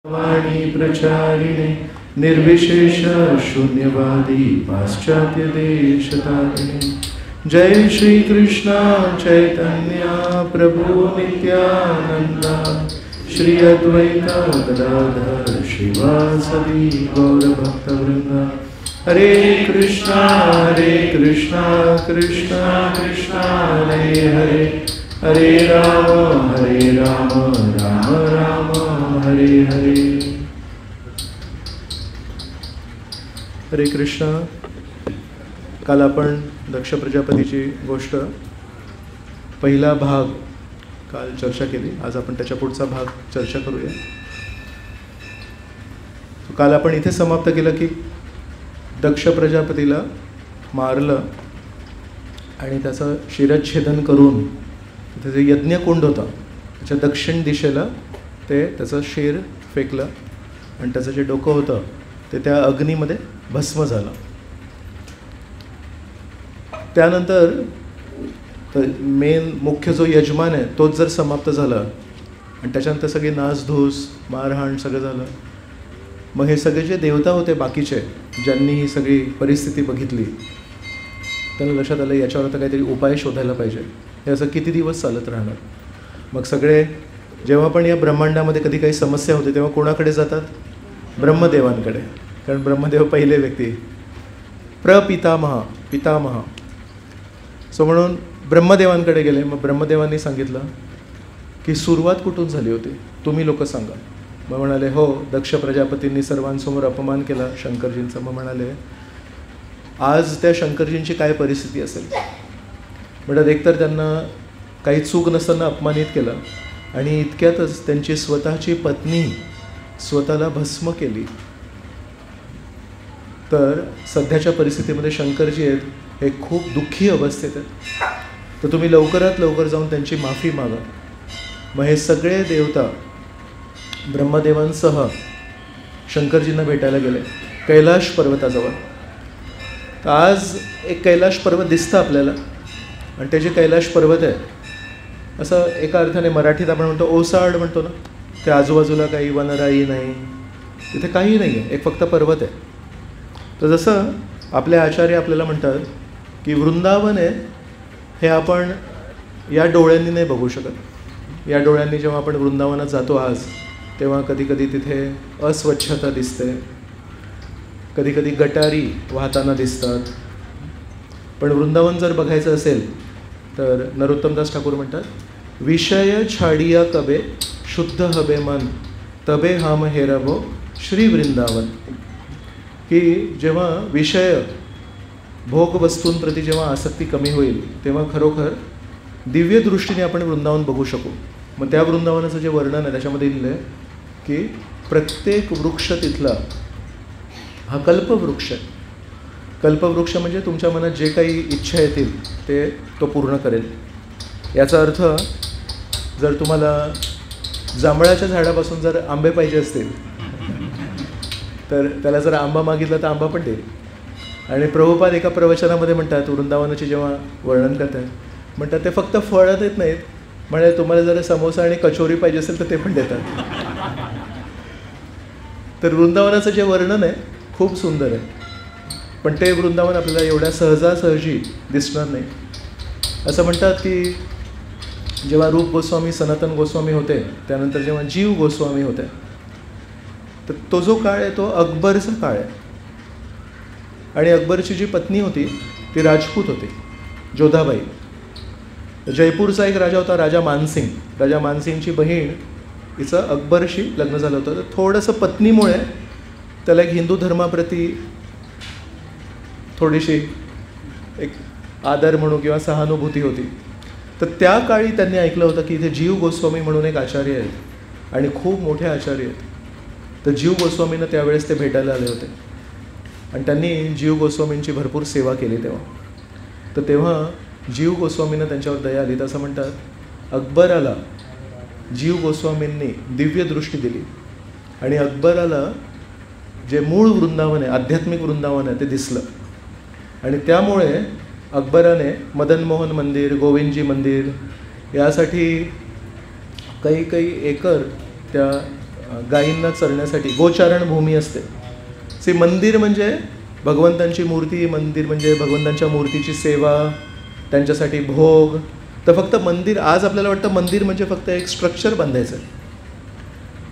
वाणी प्रचारिणे निर्विशेष शून्यवादी पाश्चात्य देश तारिणे। जय श्री कृष्ण चैतन्य प्रभु नित्यानंदा श्री अद्वैत गदाधर श्रीवासदि गौरभक्तवृंदा। हरे कृष्णा कृष्णा कृष्णा हरे हरे हरे राम राम राम हरे हरे। हरे कृष्णा। काल आपण दक्ष प्रजापतीची गोष्ट पहिला भाग काल चर्चा केली। आज आपण त्याच्या पुढचा भाग चर्चा करूया। काल आपण इथे समाप्त केलं की दक्ष प्रजापतीला मारलं आणि त्याचं शिरच्छेदन करून तिथे जे यज्ञकुंड होता त्याच्या दक्षिण दिशेला ते त्याचं शिर फेकलं आणि त्याचं जे डोकं होतं ते त्या अग्नीमध्ये भस्म झालं। त्यानंतर मेन मुख्य जो यजमान आहे तोच जर समाप्त झाला आणि त्याच्यानंतर सगळी नासधूस मारहाण सगळं झालं, मग हे सगळे जे देवता होते बाकीचे ज्यांनी ही सगळी परिस्थिती बघितली त्यांना लक्षात आलं याच्यावर तर काहीतरी उपाय शोधायला पाहिजे। हे असं किती दिवस चालत राहणार। मग सगळे जेव्हा पण या ब्रह्मांडामध्ये कधी काही समस्या होते तेव्हा कोणाकडे जातात? ब्रह्मदेवांकडे, कारण ब्रह्मदेव पहिले व्यक्ती पितामह। सो म्हणून ब्रह्मदेवांकडे गेले। मग ब्रह्मदेवांनी सांगितलं की सुरुवात कुठून झाली होती, तुम्ही लोक सांगा। मग म्हणाले हो, दक्ष प्रजापतींनी सर्वांसमोर अपमान केला शंकरजींचा। मग म्हणाले आज त्या शंकरजींची काय परिस्थिती असेल। म्हणतात एकतर त्यांना काही चूक नसताना अपमानित केलं आणि इतक्यातच त्यांची स्वतःची पत्नी स्वतःला भस्म केली। तर सध्याच्या परिस्थितीमध्ये शंकरजी आहेत हे खूप दुःखी अवस्थेत आहेत, तर तुम्ही लवकरात लवकर जाऊन त्यांची माफी मागा। मग हे सगळे देवता ब्रह्मदेवांसह शंकरजींना भेटायला गेले कैलाश पर्वताजवळ। तर आज एक कैलाश पर्वत दिसतं आपल्याला आणि ते जे कैलाश पर्वत आहे असं एका अर्थाने मराठीत आपण म्हणतो ओसाड म्हणतो ना, त्या आजूबाजूला काही वनराई नाही, तिथे काही नाही आहे, एक फक्त पर्वत आहे। तर जसं आपले आचार्य आपल्याला म्हणतात की वृंदावन आहे हे आपण या डोळ्यांनी नाही बघू शकत। या डोळ्यांनी जेव्हा आपण वृंदावनात जातो आज तेव्हा कधी कधी तिथे अस्वच्छता दिसते, कधी कधी गटारी वाहताना दिसतात। पण वृंदावन जर बघायचं असेल तर नरोत्तमदास ठाकूर म्हणतात विषय छाडिया कबे शुद्ध हबे मन तबे हम हेरबो श्री वृंदावन। की जेव्हा विषय भोग वस्तूंप्रती जेव्हा आसक्ती कमी होईल तेव्हा खरोखर दिव्य दृष्टीने आपण वृंदावन बघू शकू। मग त्या वृंदावनाचं जे वर्णन आहे त्याच्यामध्ये लिहिलं आहे की प्रत्येक वृक्ष तिथला हा कल्पवृक्ष आहे। कल्पवृक्ष म्हणजे तुमच्या मनात जे काही इच्छा येतील ते तो पूर्ण करेल। याचा अर्थ जर तुम्हाला जांभळाच्या झाडापासून जर आंबे पाहिजे असतील तर त्याला जर आंबा मागितला तर आंबा पण देईल। आणि प्रभुपाद एका प्रवचनामध्ये म्हणतात वृंदावनाचे जेव्हा वर्णन करतात म्हणतात ते फक्त फळं देत नाहीत, म्हणजे तुम्हाला जर समोसा आणि कचोरी पाहिजे असेल तर ते पण देतात। तर वृंदावनाचं जे वर्णन आहे खूप सुंदर आहे, पण ते वृंदावन आपल्याला एवढ्या सहजासहजी दिसणार नाही। असं म्हणतात की जेव्हा रूप गोस्वामी सनातन गोस्वामी होते त्यानंतर जेव्हा जीव गोस्वामी होते तर तो जो काळ आहे तो अकबरचा काळ आहे। आणि अकबरची जी पत्नी होती ती राजपूत होती, जोधाबाई। जयपूरचा एक राजा होता राजा मानसिंग। राजा मानसिंगची बहीण हिचं अकबरशी लग्न झालं होतं। तर थोडंसं पत्नीमुळे त्याला एक हिंदू धर्माप्रती थोडीशी एक आदर म्हणू किंवा सहानुभूती होती। तर त्या काळी त्यांनी ऐकलं होतं की इथे जीव गोस्वामी म्हणून एक आचार्य आहेत आणि खूप मोठे आचार्य आहेत। तर जीव गोस्वामींना त्यावेळेस ते भेटायला आले होते आणि त्यांनी जीव गोस्वामींची भरपूर सेवा केली तेव्हा। तर तेव्हा जीव गोस्वामींना त्यांच्यावर दया आली। तर असं म्हणतात अकबराला जीव गोस्वामींनी दिव्य दृष्टी दिली आणि अकबराला जे मूळ वृंदावन आहे आध्यात्मिक वृंदावन आहे ते दिसलं आणि त्यामुळे अकबराने मदन मोहन मंदिर, गोविंदजी मंदिर यासाठी काही एकर त्या गायींना चरण्यासाठी गोचारण भूमी असते. सी मंदिर म्हणजे भगवंतांची मूर्ती, मंदिर म्हणजे भगवंतांच्या मूर्तीची सेवा, त्यांच्यासाठी भोग. तर फक्त मंदिर, आज आपल्याला वाटतं मंदिर म्हणजे फक्त एक स्ट्रक्चर बांधायचं आहे.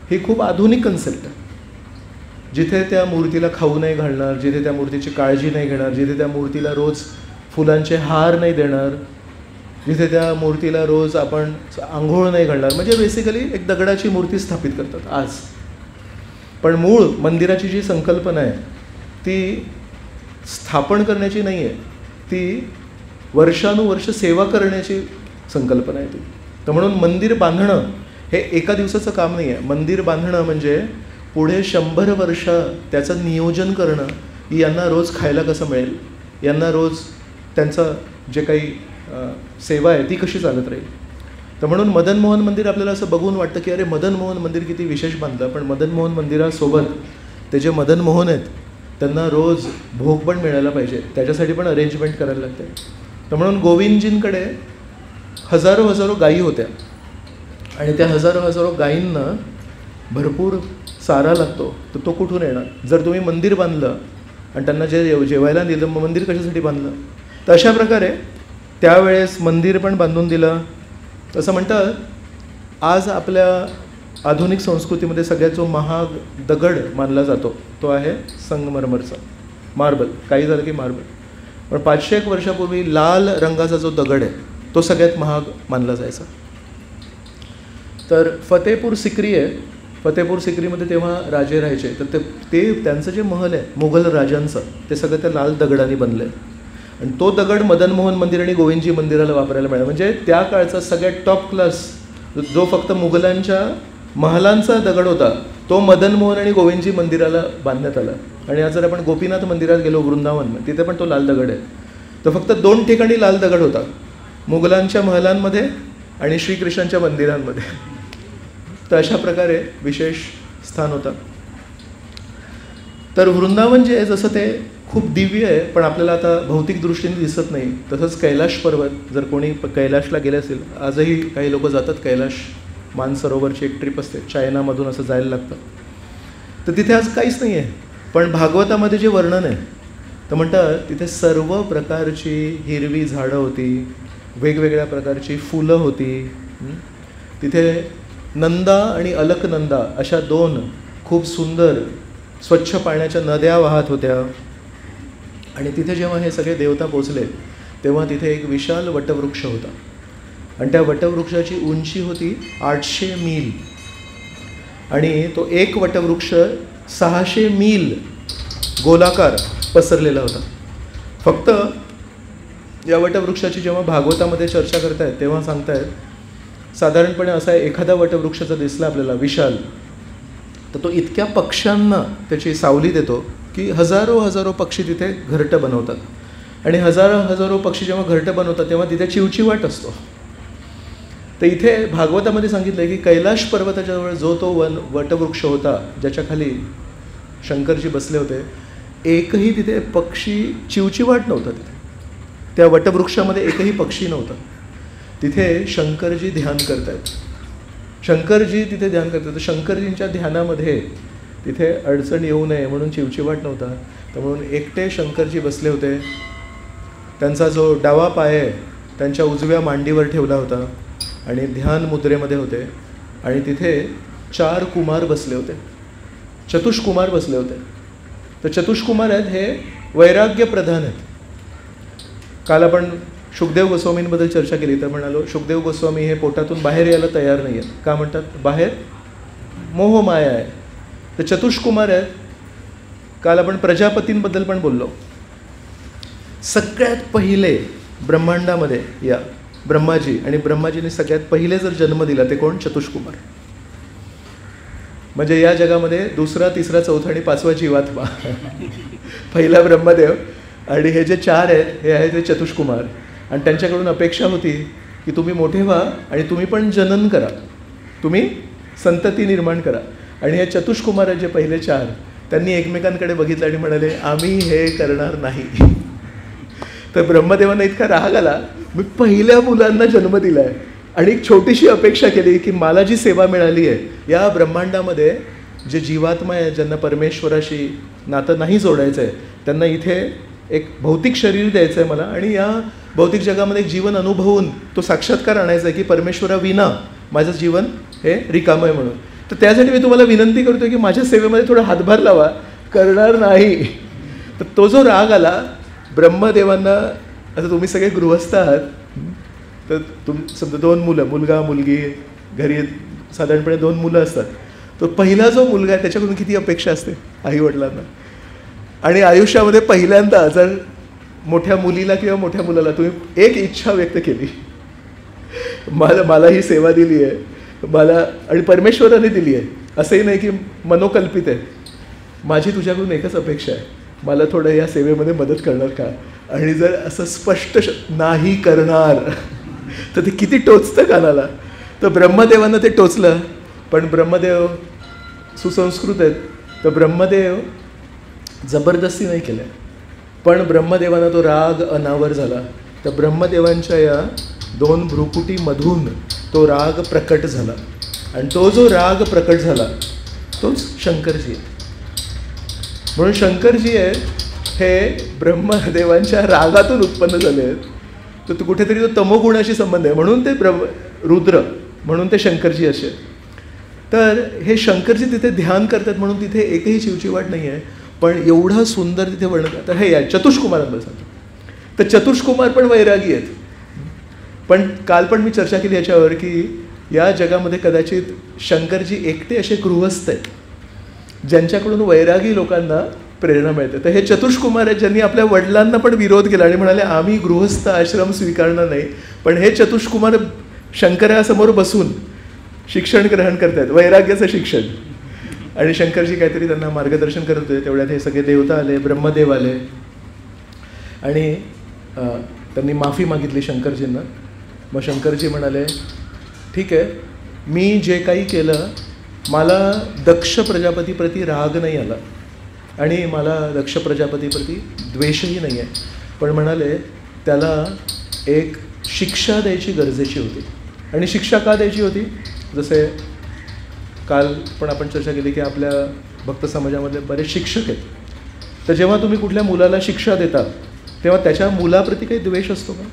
ही खूप आधुनिक कन्सेप्ट आहे. जिथे त्या मूर्तीला खाऊ नाही घालणार, जिथे त्या मूर्तीची काळजी नाही घेणार, जिथे त्या मूर्तीला रोज फुलांचे हार नाही देणार, जिथे त्या मूर्तीला रोज आपण आंघोळ नाही घालणार, म्हणजे बेसिकली एक दगडाची मूर्ती स्थापित करतात आज. पण मूळ मंदिराची जी संकल्पना आहे ती स्थापन करण्याची नाही आहे, ती वर्षानुवर्ष सेवा करण्याची संकल्पना आहे ती. तर म्हणून मंदिर बांधणं हे एका दिवसाचं काम नाही आहे. मंदिर बांधणं म्हणजे पुढे 100 वर्ष त्याचं नियोजन करणं, यांना रोज खायला कसं मिळेल, यांना रोज त्यांचं जे काही सेवा आहे ती कशी चालत राहील. तर म्हणून मदन मोहन मंदिर आपल्याला असं बघून वाटतं की अरे मदन मोहन मंदिर किती विशेष बांधलं, पण मदन मोहन मंदिरासोबत ते जे मदन मोहन आहेत त्यांना रोज भोग पण मिळायला पाहिजे, त्याच्यासाठी पण अरेंजमेंट करायला लागते. तर म्हणून गोविंदजींकडे हजारो गायी होत्या आणि त्या हजारो गायींना भरपूर चारा लागतो. तर तो कुठून येणार? जर तुम्ही मंदिर बांधलं आणि त्यांना जे जेवायला दिलं, मग मंदिर कशासाठी बांधलं? तर अशा प्रकारे त्यावेळेस मंदिर पण बांधून दिलं. असं म्हणतात आज आपल्या आधुनिक संस्कृतीमध्ये सगळ्यात जो महाग दगड मानला जातो तो आहे संगमरमरचा, मार्बल. काही झालं की मार्बल. पण 501 वर्षापूर्वी लाल रंगाचा जो दगड आहे तो सगळ्यात महाग मानला जायचा. तर फतेपूर सिक्री आहे, फतेपूर सिक्रीमध्ये तेव्हा राजे राहायचे. तर ते त्यांचं जे महल आहे मुघल राजांचं ते सगळं त्या लाल दगडाने बनलं आहे. आणि तो दगड मदन मोहन मंदिर आणि गोविंदजी मंदिराला वापरायला मिळाला. म्हणजे त्या काळचा सगळ्यात टॉप क्लास जो फक्त मुघलांच्या महालांचा दगड होता तो मदन मोहन आणि गोविंदजी मंदिराला बांधण्यात आला. आणि आज जर आपण गोपीनाथ मंदिरात गेलो वृंदावन, तिथे पण तो लाल दगड आहे. तर फक्त 2 ठिकाणी लाल दगड होता, मुघलांच्या महलांमध्ये आणि श्रीकृष्णांच्या मंदिरांमध्ये. तर अशा प्रकारे विशेष स्थान होतं. तर वृंदावन जे आहे जसं ते खूप दिव्य आहे पण आपल्याला आता भौतिक दृष्टीने दिसत नाही, तसंच कैलाश पर्वत, जर कोणी कैलाशला गेले असेल, आजही काही लोक जातात कैलाश, मानसरोवरची एक ट्रिप असते, चायनामधून असं जायला लागतं. तर तिथे आज काहीच नाही आहे. पण भागवतामध्ये जे वर्णन आहे तर म्हणतात तिथे सर्व प्रकारची हिरवी झाडं होती, वेगवेगळ्या प्रकारची फुलं होती. तिथे नंदा आणि अलकनंदा अशा 2 खूप सुंदर स्वच्छ पाण्याच्या नद्या वाहत होत्या. आणि तिथे जेव्हा हे सगळे देवता पोचले तेव्हा तिथे एक विशाल वटवृक्ष होता आणि त्या वटवृक्षाची उंची होती 800 मील आणि तो एक वटवृक्ष 600 मील गोलाकार पसरलेला होता. फक्त या वटवृक्षाची जेव्हा भागवतामध्ये चर्चा करतायत तेव्हा सांगतायत साधारणपणे असा एखादा वटवृक्ष जर दिसला आपल्याला विशाल, तर तो इतक्या पक्ष्यांना त्याची सावली देतो की हजारो पक्षी तिथे घरटं बनवतात आणि हजारो पक्षी जेव्हा घरटं बनवतात तेव्हा तिथे चिवचिवाट असतो. तर इथे भागवतामध्ये सांगितलं आहे की कैलाश पर्वताच्याजवळ जो तो वटवृक्ष होता ज्याच्या खाली शंकरजी बसले होते, एकही तिथे पक्षी चिवचिवाट नव्हता. तिथे त्या वटवृक्षामध्ये एकही पक्षी नव्हता. तिथे शंकरजी ध्यान करतायत, शंकरजी तिथे ध्यान करतात. शंकरजींच्या ध्यानामध्ये तिथे अडचण येऊ नये म्हणून चिवचिवाट नव्हता. तर म्हणून एकटे शंकरजी बसले होते. त्यांचा जो डावा पाय त्यांच्या उजव्या मांडीवर ठेवला होता आणि ध्यान मुद्रेमध्ये होते. आणि तिथे 4 कुमार बसले होते, चतुष्कुमार बसले होते. तर चतुष्कुमार आहेत हे वैराग्य प्रधान आहेत. काल आपण शुकदेव गोस्वामींबद्दल चर्चा केली तर म्हणालो शुकदेव गोस्वामी हे पोटातून बाहेर यायला तयार नाही आहेत. का म्हणतात? बाहेर मोहमाया आहे. तर चतुष्कुमार आहेत. काल आपण प्रजापतींबद्दल पण बोललो. सगळ्यात पहिले ब्रह्मांडामध्ये या ब्रह्माजी, आणि ब्रह्माजीने सगळ्यात पहिले जर जन्म दिला ते कोण? चतुष्कुमार. म्हणजे या जगामध्ये 2रा, 3रा, 4था आणि 5वा जीवात्मा. पहिला ब्रह्मदेव आणि हे जे 4 आहेत हे आहेत ते चतुष्कुमार. आणि त्यांच्याकडून अपेक्षा होती की तुम्ही मोठे व्हा आणि तुम्ही पण जनन करा, तुम्ही संतती निर्माण करा. आणि हे चतुष्कुमार जे पहिले 4 त्यांनी एकमेकांकडे बघितलं आणि म्हणाले आम्ही हे करणार नाही. तर ब्रह्मदेवांना इतका राग आला, मी पहिल्या मुलांना जन्म दिला आहे आणि एक छोटीशी अपेक्षा केली की मला जी सेवा मिळाली आहे या ब्रह्मांडामध्ये जे जीवात्मा आहे, ज्यांना परमेश्वराशी नातं नाही जोडायचं आहे, त्यांना इथे एक भौतिक शरीर द्यायचं आहे मला आणि या भौतिक जगामध्ये एक जीवन अनुभवून तो साक्षात्कार आणायचा आहे की परमेश्वराविना माझं जीवन हे रिकामं आहे म्हणून. तर त्यासाठी मी तुम्हाला विनंती करतो की माझ्या सेवेमध्ये थोडा हातभार लावा. करणार नाही. तर तो जो राग आला ब्रह्मदेवांना, आता तुम्ही सगळे गृहस्थ आहात, तर समजा 2 मुलं, मुलगा मुलगी, घरी साधारणपणे 2 मुलं असतात. तो पहिला जो मुलगा आहे त्याच्याकडून किती अपेक्षा असते आईवडिलांना. आणि आयुष्यामध्ये पहिल्यांदा जर मोठ्या मुलीला किंवा मोठ्या मुलाला तुम्ही एक इच्छा व्यक्त केली, मला ही सेवा दिली आहे, मला आणि परमेश्वराने दिली आहे, असंही नाही की मनोकल्पित आहे, माझी तुझ्याकडून एकच अपेक्षा आहे, मला थोडं या सेवेमध्ये मदत करणार का. आणि जर असं स्पष्ट नाही करणार तर ते किती टोचतं कानाला. तर ब्रह्मदेवानं ते टोचलं. पण ब्रह्मदेव सुसंस्कृत आहेत, तर ब्रह्मदेव जबरदस्ती नाही केलं. पण ब्रह्मदेवानं तो राग अनावर झाला. तर ब्रह्मदेवांच्या या 2 भ्रुकुटीमधून तो राग प्रकट झाला. आणि तो जो राग प्रकट झाला तोच शंकरजी आहे. म्हणून शंकरजी आहेत हे ब्रह्मदेवांच्या रागातून उत्पन्न झाले आहेत. तर तो कुठेतरी तो तमोगुणाशी संबंध आहे, म्हणून ते रुद्र, म्हणून ते शंकरजी असे. तर हे शंकरजी तिथे ध्यान करतात म्हणून तिथे एकही चिवचिवाट नाही आहे. पण एवढं सुंदर तिथे वर्णन. तर हे या चतुष्कुमारांबद्दल सांगतो. तर चतुष्कुमार पण वैरागी आहेत. पण काल पण मी चर्चा केली याच्यावर की या जगामध्ये कदाचित शंकरजी एकटे असे गृहस्थ आहेत ज्यांच्याकडून वैरागी लोकांना प्रेरणा मिळते. तर हे चतुष्कुमार आहेत ज्यांनी आपल्या वडिलांना पण विरोध केला आणि म्हणाले आम्ही गृहस्थ आश्रम स्वीकारणार नाही. पण हे चतुष्कुमार शंकरासमोर बसून शिक्षण ग्रहण करतात, वैराग्याचं शिक्षण. आणि शंकरजी काहीतरी त्यांना मार्गदर्शन करत होते. तेवढ्यात हे सगळे देवता आले, ब्रह्मदेव आले आणि त्यांनी माफी मागितली शंकरजींना. मग शंकरजी म्हणाले ठीक आहे, मी जे काही केलं मला दक्ष प्रजापतीप्रती राग नाही आला आणि मला दक्ष प्रजापतीप्रती द्वेषही नाही आहे. पण म्हणाले त्याला एक शिक्षा द्यायची गरजेची होती. आणि शिक्षा का द्यायची होती? जसे काल पण आपण चर्चा केली की आपल्या भक्त समाजामध्ये बरेच शिक्षक आहेत. तर जेव्हा तुम्ही कुठल्या मुलाला शिक्षा देता तेव्हा त्याच्या मुलाप्रती काही द्वेष असतो का?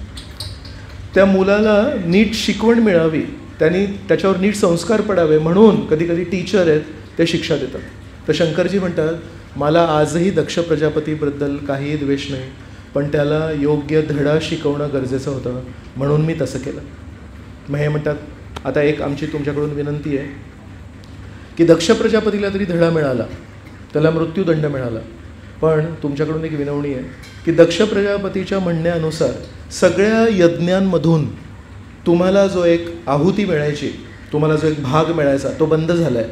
त्या मुलाला नीट शिकवण मिळावी, त्यांनी त्याच्यावर नीट संस्कार पडावे म्हणून कधी कधी टीचर आहेत ते शिक्षा देतात. तर शंकरजी म्हणतात मला आजही दक्ष प्रजापतीबद्दल काहीही द्वेष नाही, पण त्याला योग्य धडा शिकवणं गरजेचं होतं म्हणून मी तसं केलं. मग हे म्हणतात आता एक आमची तुमच्याकडून विनंती आहे की दक्ष प्रजापतीला तरी धडा मिळाला, त्याला मृत्यूदंड मिळाला, पण तुमच्याकडून एक विनवणी आहे की दक्ष प्रजापतीच्या म्हणण्यानुसार सगळ्या यज्ञांमधून तुम्हाला जो एक आहुती मिळायची, तुम्हाला जो एक भाग मिळायचा तो बंद झाला आहे.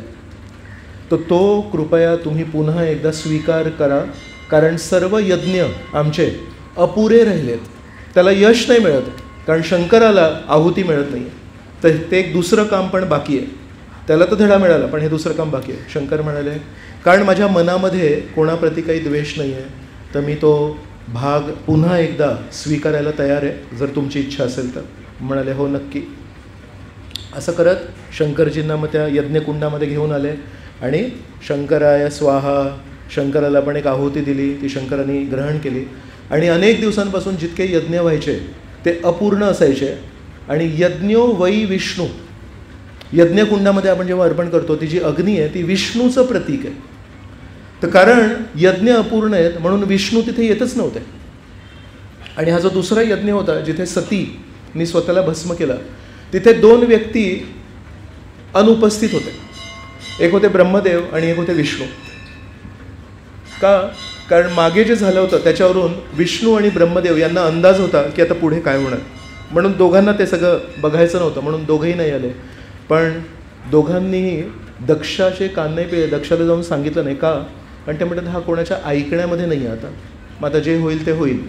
तर तो कृपया तुम्ही पुन्हा एकदा स्वीकार करा, कारण सर्व यज्ञ आमचे अपुरे राहिलेत. त्याला यश नाही मिळत कारण शंकराला आहुती मिळत नाही. तर ते एक दुसरं काम पण बाकी आहे. त्याला तर धडा मिळाला पण हे दुसरं काम बाकी आहे. शंकर म्हणाले कारण माझ्या मनामध्ये कोणाप्रती काही द्वेष नाही आहे, तर मी तो भाग पुन्हा एकदा स्वीकारायला तयार आहे जर तुमची इच्छा असेल तर. म्हणाले हो नक्की. असं करत शंकरजींना मग त्या यज्ञकुंडामध्ये घेऊन आले आणि शंकराय स्वाहा, शंकराला पण एक आहुती दिली, ती शंकरांनी ग्रहण केली. आणि अनेक दिवसांपासून जितके यज्ञ व्हायचे ते अपूर्ण असायचे. आणि यज्ञो वै विष्णू, यज्ञकुंडामध्ये आपण जेव्हा अर्पण करतो ती जी अग्नी आहे ती विष्णूचं प्रतीक आहे. तर कारण यज्ञ अपूर्ण आहेत म्हणून विष्णू तिथे येतच नव्हते. आणि हा जो दुसरा यज्ञ होता जिथे सतीनी स्वतःला भस्म केला, तिथे 2 व्यक्ती अनुपस्थित होते. एक होते ब्रह्मदेव आणि एक होते विष्णू. का? कारण मागे जे झालं होतं त्याच्यावरून विष्णू आणि ब्रह्मदेव यांना अंदाज होता की आता पुढे काय होणार, म्हणून दोघांना ते सगळं बघायचं नव्हतं म्हणून दोघंही नाही आले. पण दोघांनीही दक्षाचे कान नाही पिळे, दक्षाला जाऊन सांगितलं नाही. का? कारण ते म्हणतात हा कोणाच्या ऐकण्यामध्ये नाही आहे आता, मग आता जे होईल ते होईल.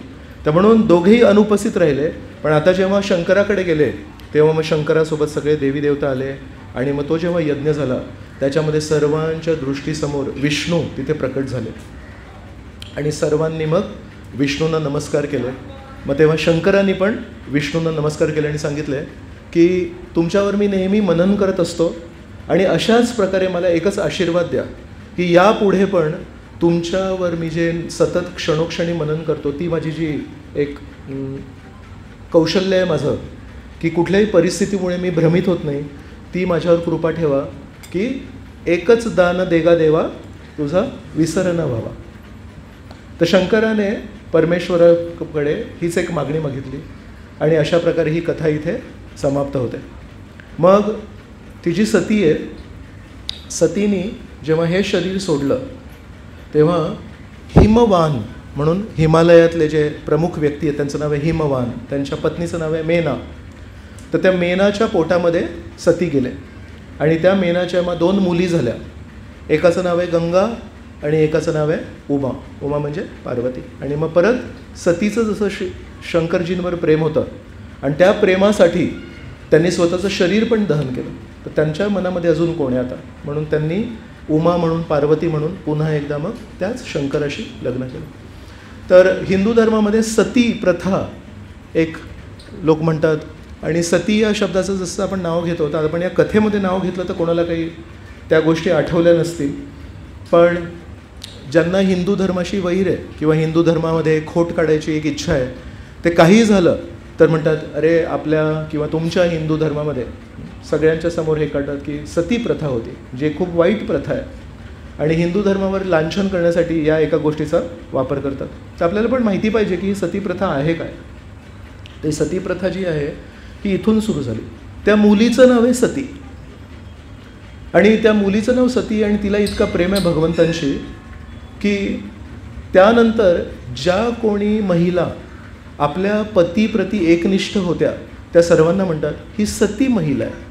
तर म्हणून दोघेही अनुपस्थित राहिले. पण आता जेव्हा शंकराकडे गेले तेव्हा मग शंकरासोबत सगळे देवी देवता आले आणि मग तो जेव्हा यज्ञ झाला त्याच्यामध्ये सर्वांच्या दृष्टीसमोर विष्णू तिथे प्रकट झाले आणि सर्वांनी मग विष्णूंना नमस्कार केले. मग तेव्हा शंकरांनी पण विष्णूंना नमस्कार केले आणि सांगितले की तुमच्यावर मी नेहमी मनन करत असतो आणि अशाच प्रकारे मला एकच आशीर्वाद द्या की यापुढे पण तुमच्यावर मी जे सतत क्षणोक्षणी मनन करतो ती माझी जी एक कौशल्य आहे माझं की कुठल्याही परिस्थितीमुळे मी भ्रमित होत नाही, ती माझ्यावर कृपा ठेवा की एकच दान देगा देवा तुझा विसर न व्हावा. तर शंकराने परमेश्वराकडे हीच एक मागणी मागितली आणि अशा प्रकारे ही कथा इथे समाप्त होते. मग ती जी सती आहे, सतीनी जेव्हा हे शरीर सोडलं तेव्हा हिमवान म्हणून हिमालयातले जे प्रमुख व्यक्ती आहेत त्यांचं नाव आहे हिमवान, त्यांच्या पत्नीचं नाव आहे मेना. तर त्या मेनाच्या पोटामध्ये सती गेले आणि त्या मेनाच्या मग 2 मुली झाल्या. एकाचं नाव आहे गंगा आणि एकाचं नाव आहे उमा. उमा म्हणजे पार्वती. आणि मग परत सतीचं जसं शंकरजींवर प्रेम होतं आणि त्या प्रेमासाठी त्यांनी स्वतःचं शरीर पण दहन केलं. तर त्यांच्या मनामध्ये अजून कोण आहे आता, म्हणून त्यांनी उमा म्हणून पार्वती म्हणून पुन्हा एकदा मग त्याच शंकराशी लग्न केलं. तर हिंदू धर्मामध्ये सती प्रथा एक लोक म्हणतात आणि सती या शब्दाचं जसं आपण नाव घेतो तर आपण या कथेमध्ये नाव घेतलं तर कोणाला काही त्या गोष्टी आठवल्या नसतील. पण ज्यांना हिंदू धर्माशी वैर आहे किंवा हिंदू धर्मामध्ये खोट काढायची एक इच्छा आहे, ते काही झालं तर म्हणतात अरे आपल्या किंवा तुमच्या हिंदू धर्मामध्ये सगळ्यांच्या समोर हे काढतात की सती प्रथा होती, जे खूप वाईट प्रथा आहे आणि हिंदू धर्मावर लांछन करण्यासाठी या एका गोष्टीचा वापर करतात. तर आपल्याला पण माहिती पाहिजे की ही सती प्रथा आहे काय. ती सती प्रथा जी आहे ही इथून सुरू झाली. त्या मुलीचं नाव आहे सती आणि त्या मुलीचं नाव सती आणि तिला इतका प्रेम आहे भगवंतांशी की त्यानंतर ज्या कोणी महिला आपल्या पतीप्रती एकनिष्ठ होत्या त्या सर्वांना म्हणतात ही सती महिला आहे.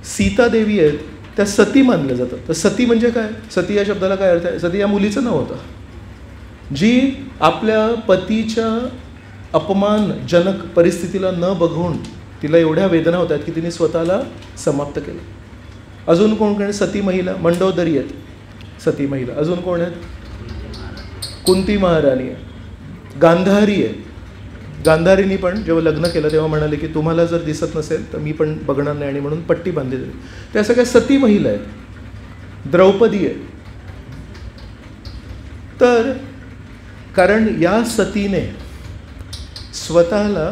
सीता देवी आहेत त्या सती मानल्या जातात. तर सती म्हणजे काय, सती या शब्दाला काय अर्थ आहे, सती या मुलीचं नाव होतं जी आपल्या पतीच्या अपमानजनक परिस्थितीला न बघून तिला एवढ्या वेदना होतात की तिने स्वतःला समाप्त केलं. अजून कोण कोण सती महिला, मंडोदरी आहेत सती महिला. अजून कोण आहेत, कुंती महाराणी आहे, गांधारी आहे. गांधारीनी पण जेव्हा लग्न केलं तेव्हा म्हणाले की तुम्हाला जर दिसत नसेल तर मी पण बघणार नाही आणि म्हणून पट्टी बांधली दिली. त्या सगळ्या सती महिला आहेत. द्रौपदी आहे. तर कारण या सतीने स्वतःला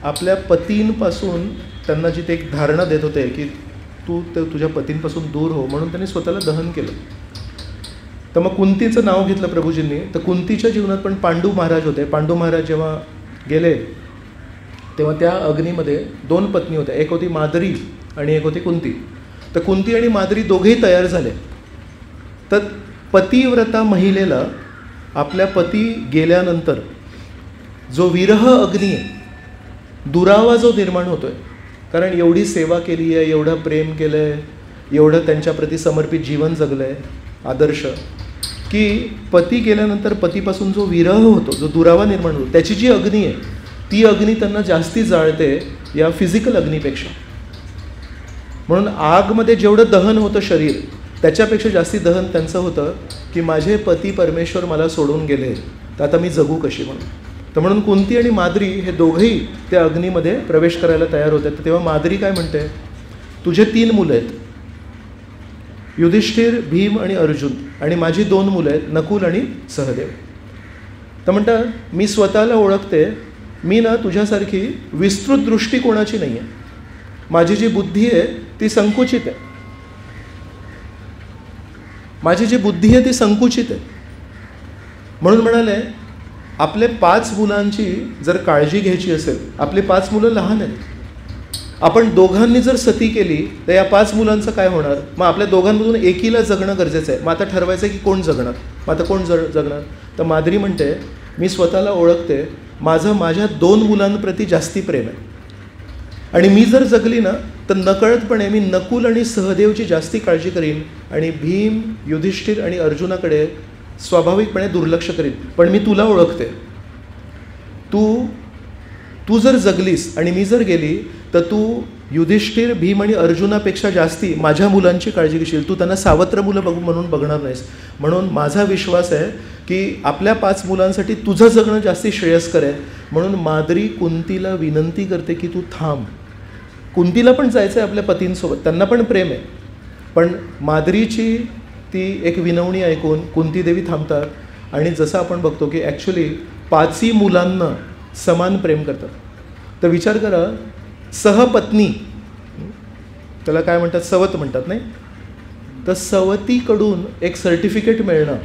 आपल्या पतींपासून त्यांना जिथे एक धारणा देत होते की तू तुझ्या पतींपासून दूर हो म्हणून त्यांनी स्वतःला दहन केलं. तर मग कुंतीचं नाव घेतलं प्रभूजींनी. तर कुंतीच्या जीवनात पण पांडू महाराज होते. पांडू महाराज जेव्हा गेले तेव्हा त्या अग्नीमध्ये 2 पत्नी होत्या, एक होती माद्री आणि एक होती कुंती. तर कुंती आणि माद्री दोघेही तयार झाले. तर पतिव्रता महिलेला आपल्या पती गेल्यानंतर जो विरह अग्नी आहे, दुरावा जो निर्माण होतोय, कारण एवढी सेवा केली आहे, एवढं प्रेम केलं आहे, एवढं त्यांच्याप्रती समर्पित जीवन जगलं आहे आदर्श, की पती गेल्यानंतर पतीपासून जो विरह होतो, जो दुरावा निर्माण होतो, त्याची जी अग्नी आहे ती अग्नी त्यांना जास्ती जाळते या फिजिकल अग्नीपेक्षा. म्हणून आगमध्ये जेवढं दहन होतं शरीर त्याच्यापेक्षा जास्ती दहन त्यांचं होतं की माझे पती परमेश्वर मला सोडून गेले तर आता मी जगू कशी म्हणून. तर म्हणून कुंती आणि माद्री हे दोघंही त्या अग्नीमध्ये प्रवेश करायला तयार होते. तर तेव्हा माद्री काय म्हणते, तुझे 3 मुलं आहेत, युधिष्ठिर, भीम आणि अर्जुन, आणि माझी 2 मुलं आहेत, नकुल आणि सहदेव. तर म्हणतात मी स्वतःला ओळखते, मी ना तुझ्यासारखी विस्तृत दृष्टिकोनाची नाही आहे. माझी जी बुद्धी आहे ती संकुचित आहे. माझी जी बुद्धी आहे ती संकुचित आहे. म्हणून म्हणाले आपले 5 मुलांची जर काळजी घ्यायची असेल, आपली 5 मुलं लहान आहेत, आपण दोघांनी जर सती केली तर या 5 मुलांचं काय होणार. मग आपल्या दोघांमधून एकीला जगणं गरजेचं आहे. मग आता ठरवायचं की कोण जगणार. मग आता कोण जगणार. तर माद्री म्हणते मी स्वतःला ओळखते, माझं माझ्या 2 मुलांप्रती जास्ती प्रेम आहे आणि मी जर जगली ना तर नकळतपणे मी नकुल आणि सहदेवची जास्ती काळजी करीन आणि भीम, युधिष्ठिर आणि अर्जुनाकडे स्वाभाविकपणे दुर्लक्ष करीन. पण मी तुला ओळखते, तू जर जगलीस आणि मी जर गेली तर तू युधिष्ठिर, भीम आणि अर्जुनापेक्षा जास्ती माझ्या मुलांची काळजी घेशील. तू त्यांना सावत्र मुलं म्हणून बघणार नाहीस. म्हणून माझा विश्वास आहे की आपल्या 5 मुलांसाठी तुझं जगणं जास्ती श्रेयस्कर आहे. म्हणून माद्री कुंतीला विनंती करते की तू थांब. कुंतीला पण जायचं आहे आपल्या पतींसोबत, त्यांना पण प्रेम आहे, पण माद्रीची ती एक विनवणी ऐकून कुंतीदेवी थांबतात आणि जसं आपण बघतो की ॲक्च्युली 5ही मुलांना समान प्रेम करतात. तर विचार करा, सहपत्नी, त्याला काय म्हणतात, सवत म्हणतात नाही, तर सवतीकडून एक सर्टिफिकेट मिळणं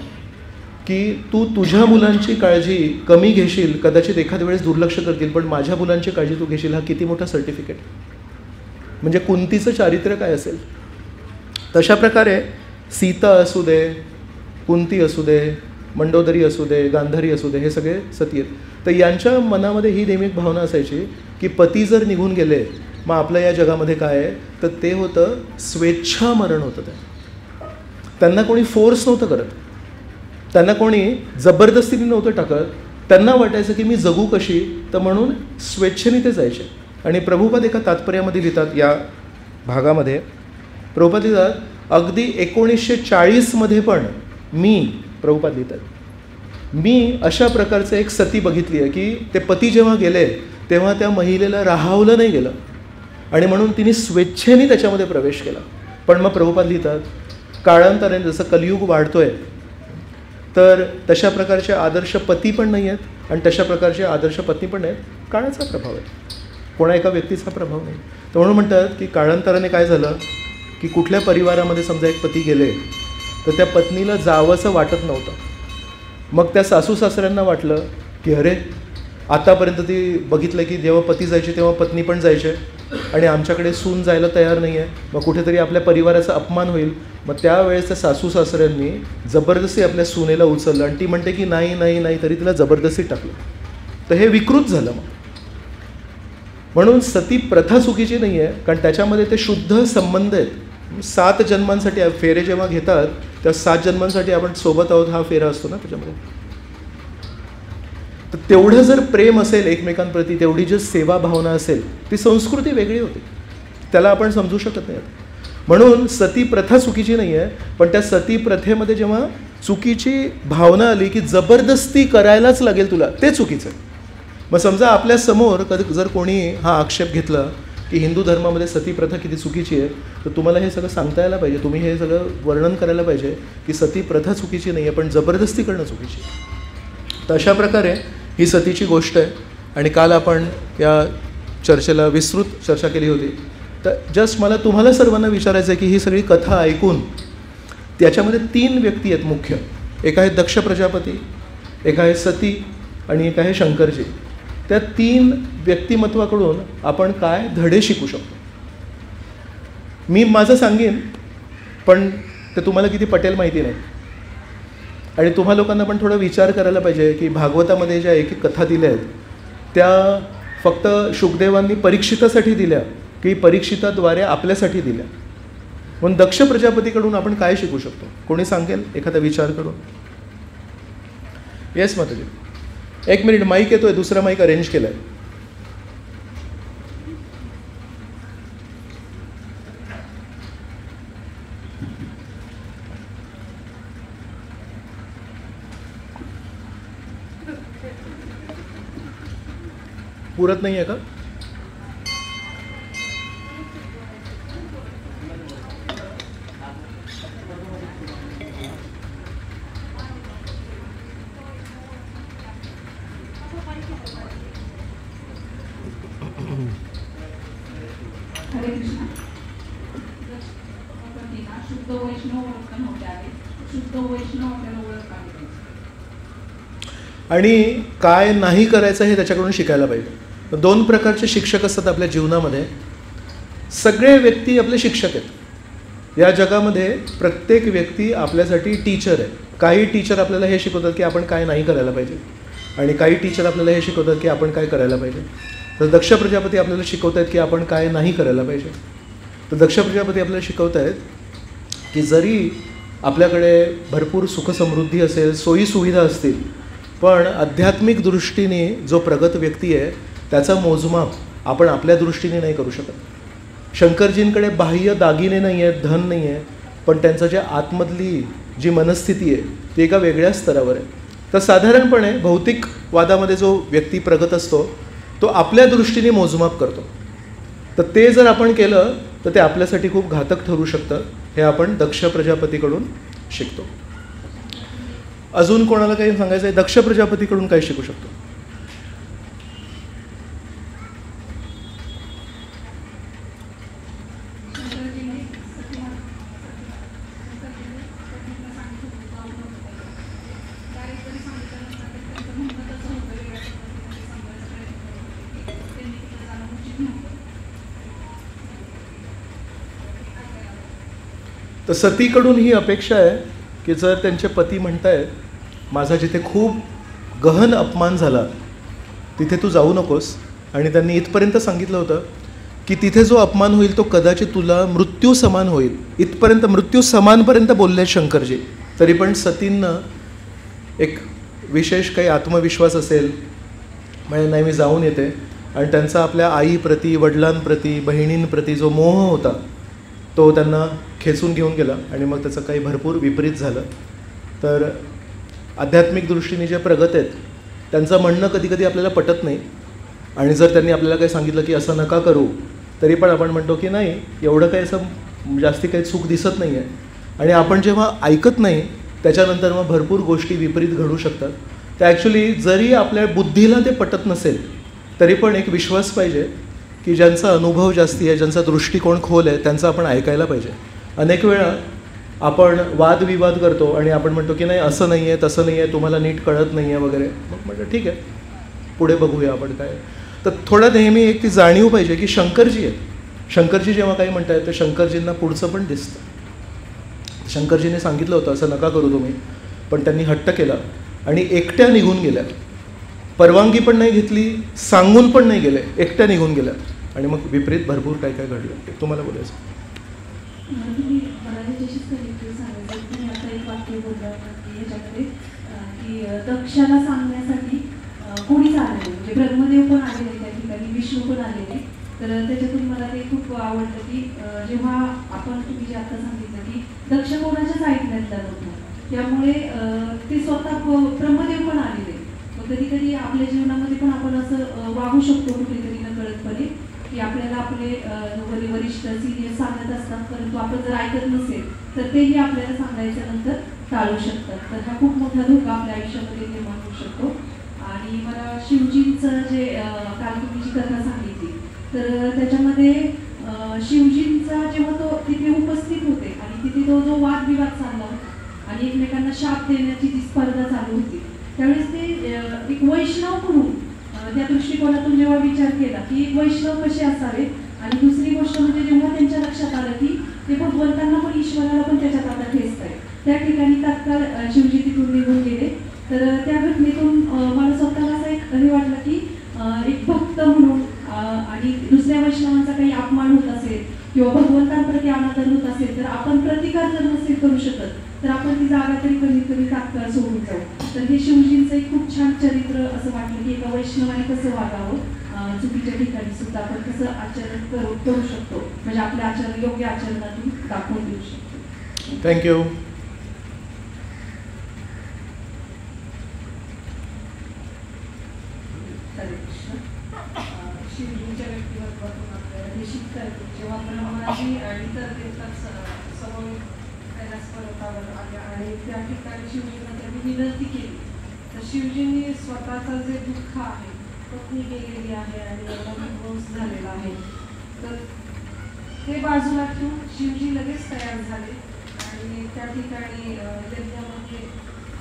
की तू तुझ्या मुलांची काळजी कमी घेशील, कदाचित एखाद्या वेळेस दुर्लक्ष करतील, पण माझ्या मुलांची काळजी तू घेशील, हा किती मोठा सर्टिफिकेट. म्हणजे कुंतीचं चारित्र्य काय असेल. तशा प्रकारे सीता असू दे, कुंती असू दे, मंडोदरी असू दे, गांधारी असू दे, हे सगळे सती आहेत. तर यांच्या मनामध्ये ही नेहमी भावना असायची की पती जर निघून गेले मग आपलं या जगामध्ये काय आहे, तर ते होतं स्वेच्छा मरण होतं. त्यांना कोणी फोर्स नव्हतं करत, त्यांना कोणी जबरदस्तीने नव्हतं टाकत. त्यांना वाटायचं की मी जगू कशी, तर म्हणून स्वेच्छेने ते जायचे. आणि प्रभुपाद एका तात्पर्यामध्ये लिहितात, या भागामध्ये प्रभुपाद लिहितात, अगदी 1940मध्ये पण प्रभुपाद लिहितात, मी अशा प्रकारचं एक सती बघितली आहे की ते पती जेव्हा गेले तेव्हा त्या महिलेला राहावलं नाही गेलं आणि म्हणून तिने स्वेच्छेने त्याच्यामध्ये प्रवेश केला. पण मग प्रभुपाद लिहितात, काळांतराने जसं कलियुग वाढतोय तर तशा प्रकारचे आदर्श पती पण नाही आहेत आणि तशा प्रकारचे आदर्श पत्नी पण नाहीत. काळाचा प्रभाव आहे, कोणा एका व्यक्तीचा प्रभाव नाही. तर म्हणून म्हणतात की काळांतराने काय झालं की कुठल्या परिवारामध्ये समजा एक पती गेले तर त्या पत्नीला जावंसं वाटत नव्हतं. मग त्या सासू सासऱ्यांना वाटलं की अरे, आतापर्यंत ती बघितलं की जेव्हा पती जायचे तेव्हा पत्नी पण जायचे आणि आमच्याकडे सून जायला तयार नाही आहे, मग कुठेतरी आपल्या परिवाराचा अपमान होईल. मग त्यावेळेस त्या सासू सासऱ्यांनी जबरदस्ती आपल्या सुनेला उचललं आणि ती म्हणते की नाही नाही नाही, तरी तिला जबरदस्ती टाकलं. तर हे विकृत झालं. मग म्हणून सती प्रथा चुकीची नाही आहे, कारण त्याच्यामध्ये ते शुद्ध संबंध आहेत. 7 जन्मांसाठी फेरे जेव्हा घेतात त्या 7 जन्मांसाठी आपण सोबत आहोत हा फेरा असतो ना त्याच्यामध्ये. तर तेवढं जर प्रेम असेल एकमेकांप्रती, तेवढी जर सेवा भावना असेल, ती संस्कृती वेगळी होती, त्याला आपण समजू शकत नाही. म्हणून सती प्रथा चुकीची नाही आहे, पण त्या सती प्रथेमध्ये जेव्हा चुकीची भावना आली की जबरदस्ती करायलाच लागेल तुला, ते चुकीचं आहे. मग समजा आपल्या समोर जर कोणी हा आक्षेप घेतला की हिंदू धर्मामध्ये सती प्रथा किती चुकीची आहे, तर तुम्हाला हे सगळं सांगता यायला पाहिजे, तुम्ही हे सगळं वर्णन करायला पाहिजे की सती प्रथा चुकीची नाही आहे, पण जबरदस्ती करणं चुकीची आहे. तर अशा प्रकारे ही सतीची गोष्ट आहे. आणि काल आपण या चर्चेला विस्तृत चर्चा केली होती. तर जस्ट मला तुम्हाला सर्वांना विचारायचं आहे की ही सगळी कथा ऐकून त्याच्यामध्ये 3 व्यक्ती आहेत मुख्य. एक आहे दक्ष प्रजापती, एक आहे सती आणि एक आहे शंकरजी. त्या 3 व्यक्तिमत्वाकडून आपण काय धडे शिकू शकतो. मी माझं सांगेन, पण ते तुम्हाला किती पटेल माहिती नाही. आणि तुम्हा लोकांना पण थोडा विचार करायला पाहिजे की भागवतामध्ये ज्या एक कथा दिल्या आहेत त्या फक्त शुकदेवांनी परीक्षितासाठी दिल्या की परीक्षिताद्वारे आपल्यासाठी दिल्या. म्हणून दक्ष प्रजापतीकडून आपण काय शिकू शकतो, कोणी सांगेल एखादा विचार करून. येस माताजी, 1 मिनिट, माईक येतोय, दुसरा माईक अरेंज केला आहे. पुरत नाही आहे का? हरे कृष्ण. शुद्ध वैष्णव ओळखण होते आहे, शुद्ध वैष्णव आपल्याला ओळख आहे. आणि काय नाही करायचं हे त्याच्याकडून शिकायला पाहिजे. 2 प्रकारचे शिक्षक असतात आपल्या जीवनामध्ये. सगळे व्यक्ती आपले शिक्षक आहेत या जगामध्ये. प्रत्येक व्यक्ती आपल्यासाठी टीचर आहे. काही टीचर आपल्याला हे शिकवतात की आपण काय नाही करायला पाहिजे आणि काही टीचर आपल्याला हे शिकवतात की आपण काय करायला पाहिजे. तर दक्ष प्रजापती आपल्याला शिकवत आहेत की आपण काय नाही करायला पाहिजे. तर दक्ष प्रजापती आपल्याला शिकवत आहेत की जरी आपल्याकडे भरपूर सुखसमृद्धी असेल, सोयीसुविधा असतील, पण आध्यात्मिक दृष्टीने जो प्रगत व्यक्ती आहे त्याचा मोजमाप आपण आपल्या दृष्टीने नाही करू शकत. शंकरजींकडे बाह्य दागिने नाही आहेत, धन नाही आहे, पण त्यांचं जे आतमधली जी मनस्थिती आहे ती एका वेगळ्या स्तरावर आहे. तर साधारणपणे भौतिक वादामध्ये जो व्यक्ती प्रगत असतो तो आपल्या दृष्टीने मोजमाप करतो. तर ते जर आपण केलं तर ते आपल्यासाठी खूप घातक ठरू शकतं. हे आपण दक्ष प्रजापतीकडून शिकतो. अजून कोणाला काही सांगायचं आहे? दक्ष प्रजापतीकडून काय शिकू शकतो? तर सतीकडून ही अपेक्षा आहे की जर त्यांचे पती म्हणतायत माझा जिथे खूप गहन अपमान झाला तिथे तू जाऊ नकोस, आणि त्यांनी इथपर्यंत सांगितलं होतं की तिथे जो अपमान होईल तो कदाचित तुला मृत्यू समान होईल, इथपर्यंत मृत्यू समानपर्यंत बोलले शंकरजी. तरी पण सतींना एक विशेष काही आत्मविश्वास असेल म्हणजे नाही मी जाऊन येते, आणि त्यांचा आपल्या आईप्रती, वडिलांप्रती, बहिणींप्रती जो मोह होता तो त्यांना खेचून घेऊन गेला, आणि मग त्याचं काही भरपूर विपरीत झालं. तर आध्यात्मिक दृष्टीने जे प्रगत आहेत त्यांचं म्हणणं कधी कधी आपल्याला पटत नाही, आणि जर त्यांनी आपल्याला काही सांगितलं की असं नका करू तरी पण आपण म्हणतो की नाही एवढं काही असं जास्ती काही चूक दिसत नाही आहे. आणि आपण जेव्हा ऐकत नाही त्याच्यानंतर मग भरपूर गोष्टी विपरीत घडू शकतात. तर ॲक्च्युली जरी आपल्या बुद्धीला ते पटत नसेल तरी पण एक विश्वास पाहिजे की ज्यांचा अनुभव जास्ती आहे, ज्यांचा दृष्टिकोन खोल आहे त्यांचं आपण ऐकायला पाहिजे. अनेक वेळा आपण वादविवाद करतो आणि आपण म्हणतो की नाही असं नाही आहे, तसं नाही आहे, तुम्हाला नीट कळत नाही आहे वगैरे. मग म्हटलं ठीक आहे पुढे बघूया आपण काय. तर थोडं नेहमी एक ती जाणीव पाहिजे की शंकरजी आहेत. शंकरजी जेव्हा काही म्हणतायत तर शंकरजींना पुढचं पण दिसतं. शंकरजीने सांगितलं होतं असं नका करू तुम्ही, पण त्यांनी हट्ट केला आणि एकट्या निघून गेल्या. परवानगी पण नाही घेतली, सांगून पण नाही गेले, एकट्या निघून गेल्या, आणि मग विपरीत भरपूर काय काय घडलं. तुम्हाला बोलायचं दक्षाला सांगण्यासाठी कोणीच आले म्हणजे ब्रह्मदेव पण आलेले त्या ठिकाणी, विष्णू पण आलेले. तर त्याच्यातून मला ते खूप आवडलं की जेव्हा आपण तुम्ही जे आता सांगितलं की दक्ष कोणाच्याच ऐकण्यातला नव्हता, त्यामुळे ते स्वतः ब्रह्मदेव पण आलेले. मग कधी कधी आपल्या जीवनामध्ये पण आपण असं वागू शकतो कुठेतरी नकळतपणे की आपल्याला आपले वरिष्ठ सिनियर सांगत असतात, परंतु आपण जर ऐकत नसेल तर तेही आपल्याला सांगायचं नंतर टाळू शकतात. तर हा खूप मोठा धोका आपल्या आयुष्यामध्ये निर्माण होऊ शकतो. आणि मला शिवजींचं जे काल तुम्ही जी कथा सांगितली तर त्याच्यामध्ये शिवजींचा जेव्हा तो तिथे उपस्थित होते आणि तिथे तो जो वादविवाद चालला होता आणि एकमेकांना शाप देण्याची जी स्पर्धा चालू होती, त्यावेळेस ते एक वैष्णव म्हणून त्या दृष्टिकोनातून जेव्हा विचार केला की वैष्णव कसे असावे, आणि दुसरी गोष्ट म्हणजे जेव्हा त्यांच्या लक्षात आलं की ते भगवंतांना पण ईश्वराला पण त्याच्यात आता ठेचत आहे, त्या ठिकाणी तात्काळ शिवजी तिथून निघून गेले. तर त्या घटनेतून मला स्वतःला असं एक हे वाटलं की एक भक्त म्हणून आणि दुसऱ्या वैष्णवांचा काही अपमान होत असेल किंवा भगवंतांप्रती अनादर होत असेल तर आपण प्रतिकार जर नसेल करू शकत तर आपण ती जागा तरी कधी तात्काळ सोडून जाऊ. तर हे शिवजींचं एक खूप छान चरित्र असं वाटलं की एका वैष्णवाने कसं वागावं, चुकीच्या ठिकाणी सुद्धा आपण कसं आचरण करू शकतो, म्हणजे आपल्या आचरण योग्य आचरणातून दाखवून देऊ शकतो. थँक्यू. शिवजींच्या व्यक्तिमत्वातून आपल्याला हे शिकता येतं. जेव्हा ब्रह्माजी आणि इतर देवतांच समोर कैलास पर्वतावर आल्या आणि त्या ठिकाणी शिवजींना त्यांनी विनंती केली, तर शिवजींनी स्वतःचं जे दुःख आहे, पत्नी गेलेली आहे आणि एवढा विध्वंस झालेला आहे, तर ते बाजूला ठेवून शिवजी लगेच तयार झाले आणि त्या ठिकाणी यज्ञामध्ये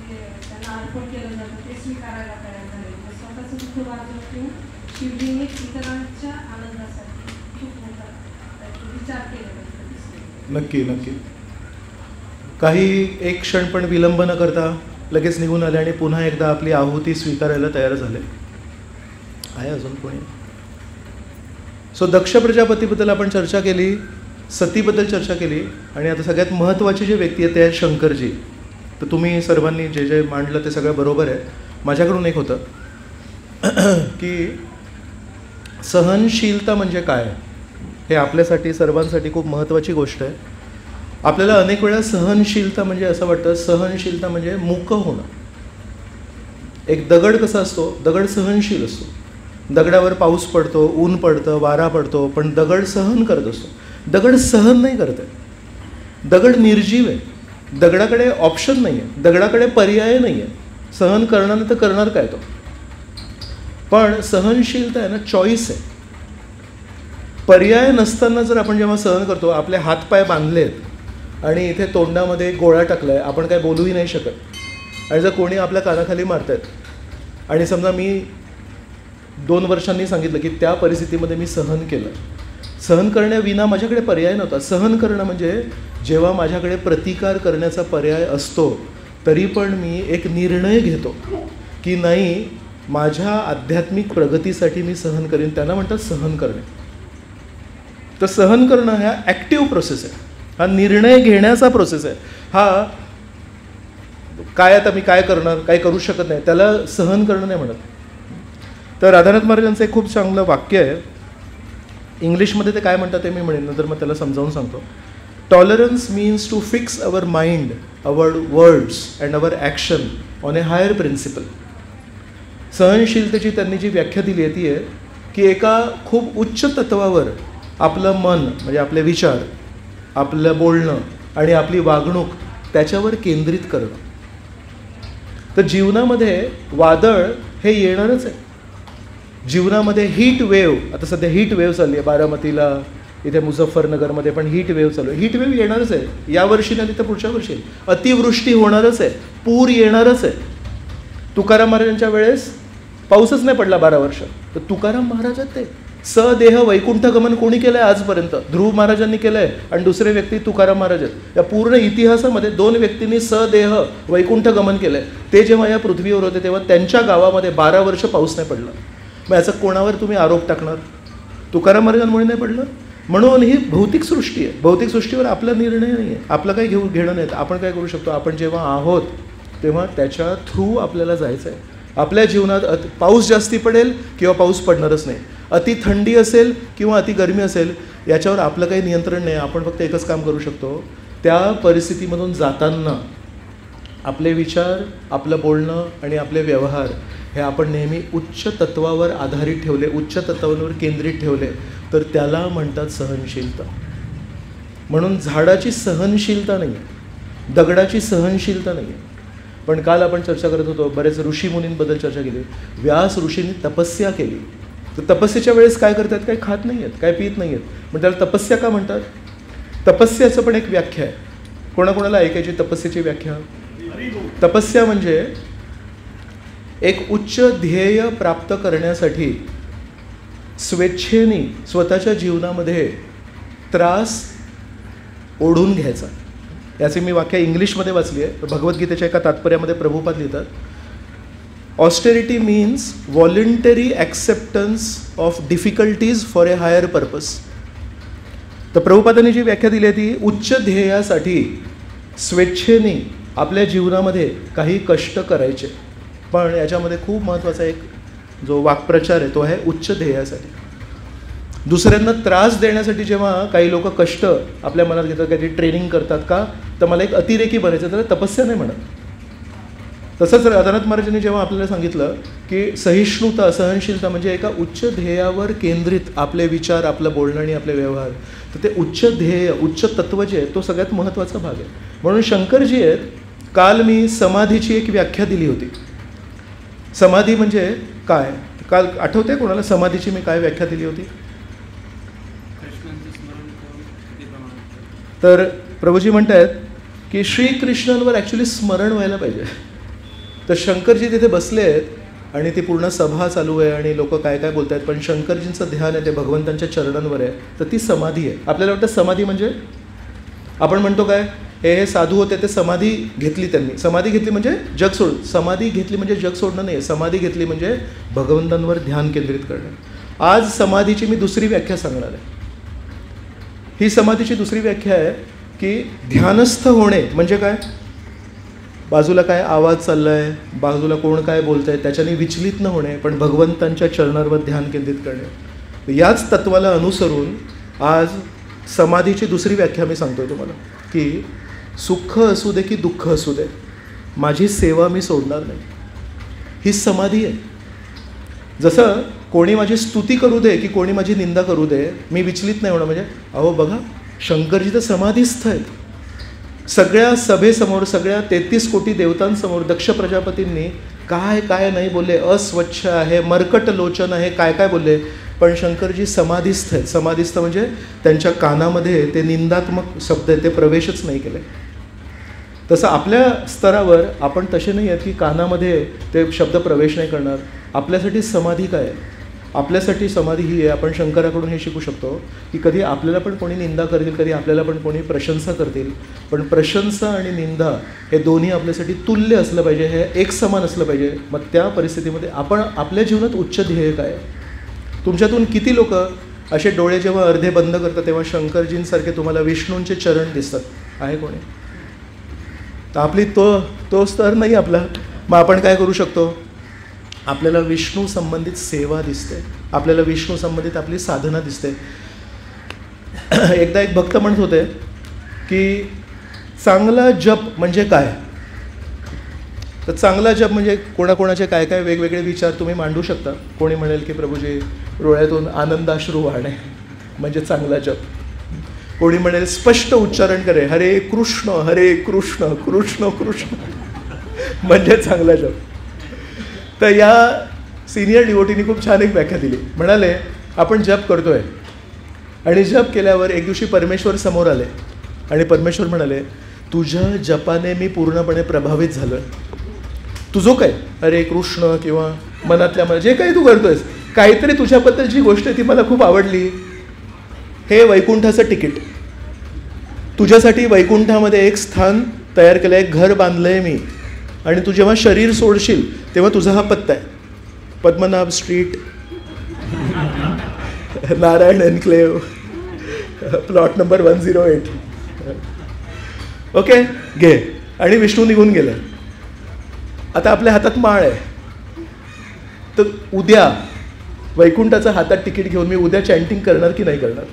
जे त्यांना अर्पण केलं जातं ते स्वीकारायला तयार झाले. स्वतःचं दुःख बाजूला ठेवून शिवजीने इतरांच्या आनंदासाठी खूप मोठा विचार केलेला दिसतो. नक्की नक्की. काही एक क्षण पण विलंब न करता लगेच निघून आले आणि पुन्हा एकदा आपली आहुती स्वीकारायला तयार झाले. आहे अजून कोणी? सो दक्ष प्रजापतीबद्दल आपण चर्चा केली, सतीबद्दल चर्चा केली, आणि आता सगळ्यात महत्त्वाची जी व्यक्ती आहे ते आहे शंकरजी. तर तुम्ही सर्वांनी जे जे मांडलं ते सगळं बरोबर आहे. माझ्याकडून एक होतं की सहनशीलता म्हणजे काय, हे आपल्यासाठी सर्वांसाठी खूप महत्त्वाची गोष्ट आहे. आपल्याला अनेक वेळा सहनशीलता म्हणजे असं वाटतं सहनशीलता म्हणजे मूक होणं, एक दगड कसा असतो, दगड सहनशील असतो. दगडावर पाऊस पडतो, ऊन पडतं, वारा पडतो, पण दगड सहन करत असतो. दगड सहन नाही करत आहे, दगड निर्जीव आहे. दगडाकडे ऑप्शन नाही आहे, दगडाकडे पर्याय नाही आहे. सहन करणार नाही तर करणार काय तो. पण सहनशीलता आहे ना, चॉईस आहे. पर्याय नसताना जर आपण जेव्हा सहन करतो, आपले हातपाय बांधलेत आणि इथे तोंडामध्ये गोळा टाकला आहे, आपण काय बोलूही नाही शकत. आणि जर कोणी आपल्या कानाखाली मारत आहेत आणि समजा मी 2 वर्षांनी सांगितलं की त्या परिस्थितीमध्ये मी सहन केलं, सहन करण्याविना माझ्याकडे पर्याय नव्हता. सहन करणं म्हणजे जेव्हा माझ्याकडे प्रतिकार करण्याचा पर्याय असतो तरी पण मी एक निर्णय घेतो की नाही, माझ्या आध्यात्मिक प्रगतीसाठी मी सहन करेन. त्यांना म्हणतात सहन करणे. तर सहन करणं हा ॲक्टिव्ह प्रोसेस आहे, हा निर्णय घेण्याचा प्रोसेस आहे. हा काय आता मी काय करणार, काय करू शकत नाही, त्याला सहन करणं नाही म्हणत. तर राधानाथ महाराजांचं एक खूप चांगलं वाक्य आहे. इंग्लिशमध्ये ते काय म्हणतात ते मी म्हणेन, नंतर मग त्याला समजावून सांगतो. Tolerance means to fix our mind, our words and our action on a higher principle. सहनशीलतेची त्यांनी जी व्याख्या दिली आहे ती आहे की एका खूप उच्च तत्वावर आपलं मन म्हणजे आपले विचार, आपलं बोलणं आणि आपली वागणूक त्याच्यावर केंद्रित करणं. तर जीवनामध्ये वादळ हे येणारच आहे. जीवनामध्ये हीट वेव्ह, आता सध्या हीट वेव्ह चालली आहे बारामतीला, इथे मुझफ्फरनगरमध्ये पण हीट वेव्ह चालू आहे. हीट वेव्ह येणारच आहे. या वर्षी नाही तर पुढच्या वर्षी अतिवृष्टी होणारच आहे, पूर येणारच आहे. तुकाराम महाराजांच्या वेळेस पाऊसच नाही पडला 12 वर्ष. तर तुकाराम महाराज आहेत ते. सदेह वैकुंठ गमन कोणी केलं आहे आजपर्यंत? ध्रुव महाराजांनी केलं आहे आणि दुसरे व्यक्ती तुकाराम महाराज आहेत. या पूर्ण इतिहासामध्ये 2 व्यक्तींनी सदेह वैकुंठ गमन केलं आहे. ते जेव्हा या पृथ्वीवर होते तेव्हा त्यांच्या गावामध्ये 12 वर्ष पाऊस नाही पडला. मग याचा कोणावर तुम्ही आरोप टाकणार? तुकाराम महाराजांमुळे नाही पडलं. म्हणून ही भौतिक सृष्टी आहे. भौतिक सृष्टीवर आपला निर्णय नाही आहे, आपलं काही घेणं नाही. आपण काय करू शकतो, आपण जेव्हा आहोत तेव्हा त्याच्या थ्रू आपल्याला जायचं आहे. आपल्या जीवनात पाऊस जास्ती पडेल किंवा पाऊस पडणारच नाही, अति थंडी असेल किंवा अति गरमी असेल, याच्यावर आपलं काही नियंत्रण नाही. आपण फक्त एकच काम करू शकतो, त्या परिस्थितीमधून जाताना आपले विचार, आपलं बोलणं आणि आपले व्यवहार हे आपण नेहमी उच्च तत्वावर आधारित ठेवले, उच्च तत्वांवर केंद्रित ठेवले तर त्याला म्हणतात सहनशीलता. म्हणून झाडाची सहनशीलता नाही आहे, दगडाची सहनशीलता नाही आहे. पण काल आपण चर्चा करत होतो, बरेच ऋषीमुनींबद्दल चर्चा केली. व्यास ऋषींनी तपस्या केली. तर तपस्येच्या वेळेस काय करतात, काही खात नाही आहेत, काय पित नाही आहेत. मग त्याला तपस्या का म्हणतात? तपस्याचं पण एक व्याख्या आहे. कोणाकोणाला ऐकायची तपस्येची व्याख्या? तपस्या म्हणजे एक उच्च ध्येय प्राप्त करण्यासाठी स्वेच्छेने स्वतःच्या जीवनामध्ये त्रास ओढून घ्यायचा. याची मी व्याख्या इंग्लिशमध्ये वाचली आहे. भगवद्गीतेच्या एका तात्पर्यामध्ये प्रभुपाद लिहितात, austerity means voluntary acceptance of difficulties for a higher purpose. तर प्रभुपादांनी जी व्याख्या दिली आहे ती उच्च ध्येयासाठी स्वेच्छेने आपल्या जीवनामध्ये काही कष्ट करायचे. पण याच्यामध्ये खूप महत्त्वाचा एक जो वाक्प्रचार आहे तो आहे उच्च ध्येयासाठी. दुसऱ्यांना त्रास देण्यासाठी जेव्हा काही लोक कष्ट आपल्या मनात घेतात, काहीतरी ट्रेनिंग करतात का, तर मला एक अतिरेकी बनायचं, त्याला तपस्या नाही म्हणत. तसंच राधानाथ महाराजांनी जेव्हा आपल्याला सांगितलं की सहिष्णुता, सहनशीलता म्हणजे एका उच्च ध्येयावर केंद्रित आपले विचार, आपलं बोलणं आणि आपले व्यवहार, तर ते उच्च ध्येय, उच्च तत्व जे आहे तो सगळ्यात महत्त्वाचा भाग आहे. म्हणून शंकरजी आहेत. काल मी समाधीची एक व्याख्या दिली होती. समाधी म्हणजे काय, काल आठवते कोणाला समाधीची मी काय व्याख्या दिली होती? तर प्रभूजी म्हणत आहेत की श्रीकृष्णांवर ॲक्च्युली स्मरण व्हायला पाहिजे. तर शंकरजी तिथे बसले आहेत आणि ती पूर्ण सभा चालू आहे आणि लोक काय काय बोलत आहेत, पण शंकरजींचं ध्यान आहे ते भगवंतांच्या चरणांवर आहे. तर ती समाधी आहे. आपल्याला वाटतं समाधी म्हणजे आपण म्हणतो काय, हे साधू होते ते समाधी घेतली, त्यांनी समाधी घेतली म्हणजे जग सोड, समाधी घेतली म्हणजे जग सोडणं नाही, समाधी घेतली म्हणजे भगवंतांवर ध्यान केंद्रित करणं. आज समाधीची मी दुसरी व्याख्या सांगणार आहे. ही समाधीची दुसरी व्याख्या आहे की ध्यानस्थ होणे म्हणजे काय, बाजूला काय आवाज चालला आहे, बाजूला कोण काय बोलत आहे त्याच्याने विचलित न होणे, पण भगवंतांच्या चरणांवर ध्यान केंद्रित करणे. याच तत्वाला अनुसरून आज समाधीची दुसरी व्याख्या मी सांगतोय तुम्हाला की सुख असू दे की दुःख असू दे, माझी सेवा मी सोडणार नाही. ही समाधी आहे. जसं कोणी माझी स्तुती करू दे की कोणी माझी निंदा करू दे, मी विचलित नाही होणार. म्हणजे अहो बघा, शंकरजी तर समाधीस्थ आहेत. सगळ्या सभेसमोर, सगळ्या 33 कोटी देवतांसमोर दक्ष प्रजापतींनी काय काय नाही बोलले. अस्वच्छ आहे, मर्कट लोचन आहे, काय काय बोलले. पण शंकरजी समाधीस्थ आहेत. समाधीस्थ म्हणजे त्यांच्या कानामध्ये ते निंदात्मक शब्द आहेत ते प्रवेशच नाही केले. तसं आपल्या स्तरावर आपण तसे नाही आहेत की कानामध्ये ते शब्द प्रवेश नाही करणार. आपल्यासाठी समाधी काय आहे? आपल्यासाठी समाधी ही आहे, आपण शंकराकडून हे शिकू शकतो की कधी आपल्याला पण कोणी निंदा करतील, कधी आपल्याला पण कोणी प्रशंसा करतील, पण प्रशंसा आणि निंदा हे दोन्ही आपल्यासाठी तुल्य असलं पाहिजे, हे एक समान असलं पाहिजे. मग त्या परिस्थितीमध्ये आपण आपल्या जीवनात उच्च ध्येय काय आहे? तुमच्यातून किती लोक असे डोळे जेव्हा अर्धे बंद करतात तेव्हा शंकरजींसारखे तुम्हाला विष्णूंचे चरण दिसतात? आहे कोणी? तर आपली तो स्तर नाही आपला. मग आपण काय करू शकतो? आपल्याला विष्णू संबंधित सेवा दिसते, आपल्याला विष्णू संबंधित आपली साधना दिसते. एकदा एक भक्त म्हणत होते की चांगला जप म्हणजे काय? तर चांगला जप म्हणजे कोणाकोणाचे काय काय वेगवेगळे विचार तुम्ही मांडू शकता. कोणी म्हणेल की प्रभूजी डोळ्यातून आनंदाश्रू वाहणे म्हणजे चांगला जप. कोणी म्हणेल स्पष्ट उच्चारण करे हरे कृष्ण कृष्ण कृष्ण म्हणजे चांगला जप. तर या सिनियर डिवोटीनी खूप छान एक व्याख्या दिली. म्हणाले आपण जप करतोय आणि जप केल्यावर एक दिवशी परमेश्वर समोर आले आणि परमेश्वर म्हणाले तुझ्या जपाने मी पूर्णपणे प्रभावित झालो आहे. तुझं काय हरे कृष्ण किंवा मनातल्या मला जे काही तू करतोयस, काहीतरी तुझ्याबद्दलची गोष्ट आहे ती मला खूप आवडली. हे वैकुंठाचं तिकीट. तुझ्यासाठी वैकुंठामध्ये एक स्थान तयार केलं आहे, एक घर बांधलं आहे मी. आणि तू जेव्हा शरीर सोडशील तेव्हा तुझा हा पत्ता आहे, Padmanabh street, Narayan enclave, plot number 108. Okay घे. आणि विष्णू निघून गेला. आता आपल्या हातात माळ आहे. तर उद्या वैकुंठाचं हातात तिकीट घेऊन मी उद्या चॅन्टिंग करणार की नाही करणार?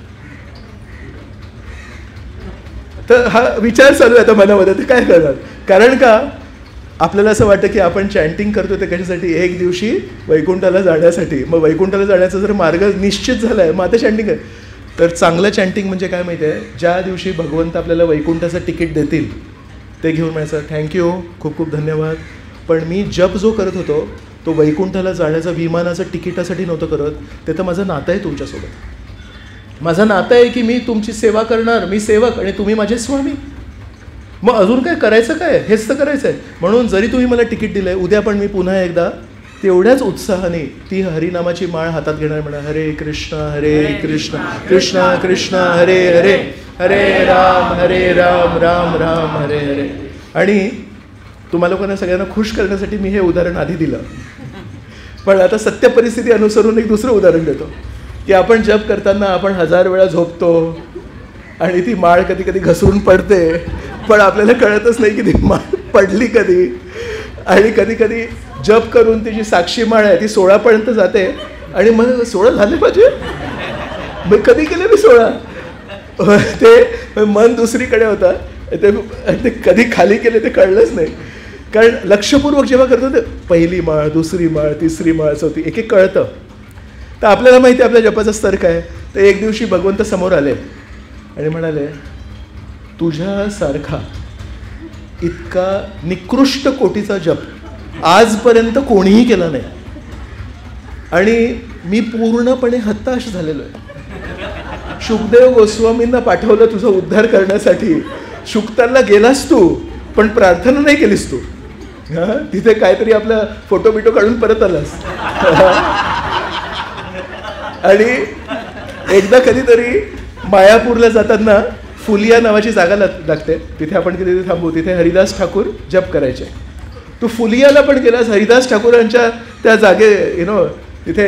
तर हा विचार चालू आहे आता मनामध्ये. तर काय करणार? कारण का आपल्याला असं वाटतं की आपण चॅन्टिंग करतो ते कशासाठी? एक दिवशी वैकुंठाला जाण्यासाठी. मग वैकुंठाला जाण्याचा जर मार्ग निश्चित झाला आहे मग आता चॅन्टिंग आहे. तर चांगलं चॅन्टिंग म्हणजे काय माहिती आहे? ज्या दिवशी भगवंत आपल्याला वैकुंठाचं तिकीट देतील ते घेऊन म्हणायचं थँक्यू, खूप खूप धन्यवाद, पण मी जप जो करत होतो तो वैकुंठाला जाण्याचं विमानाचं तिकिटासाठी नव्हतं करत. ते तर माझं नातं आहे तुमच्यासोबत. माझं नातं आहे की मी तुमची सेवा करणार, मी सेवक आणि तुम्ही माझे स्वामी. मग अजून काय करायचं? काय हेच तर करायचं आहे. म्हणून जरी तुम्ही मला तिकीट दिलं आहे, उद्या पण मी पुन्हा एकदा तेवढ्याच उत्साहाने ती हरिनामाची माळ हातात घेणार. म्हणा हरे कृष्ण कृष्ण कृष्ण हरे हरे, हरे राम राम राम हरे हरे. आणि तुम्हा लोकांना सगळ्यांना खुश करण्यासाठी मी हे उदाहरण आधी दिलं. पण आता सत्य परिस्थिती अनुसरून एक दुसरं उदाहरण देतो की आपण जप करताना आपण 1000 वेळा झोपतो आणि ती माळ कधी कधी घसरून पडते, पण आपल्याला कळतच नाही की ती माळ पडली कधी. आणि कधी कधी जप करून ती जी साक्षी माळ आहे ती 16पर्यंत जाते आणि मग 16 झाले पाहिजे, मग कधी केले मी 16? ते मन दुसरीकडे होता. ते कधी खाली केले ते कळलंच नाही. कारण लक्षपूर्वक जेव्हा करतो ते पहिली माळ, दुसरी माळ, तिसरी माळ, चौथी, एक एक कळतं. तर आपल्याला माहिती आहे आपल्या जपाचा स्तर काय. तर एक दिवशी भगवंत समोर आले आणि म्हणाले तुझ्यासारखा इतका निकृष्ट कोटीचा जप आजपर्यंत कोणीही केला नाही आणि मी पूर्णपणे हताश झालेलो आहे. शुकदेव गोस्वामींना पाठवलं तुझा उद्धार करण्यासाठी. शुकतांना गेलास तू पण प्रार्थना नाही केलीस तू. तिथे काहीतरी आपला फोटो बिटो काढून परत आलास. आणि एकदा कधीतरी मायापूरला जाताना फुलिया नावाची जागा लागते, तिथे आपण किती थांबू. तिथे हरिदास ठाकूर जप करायचे. तू फुलियाला पण गेलास, हरिदास ठाकूरांच्या त्या जागे तिथे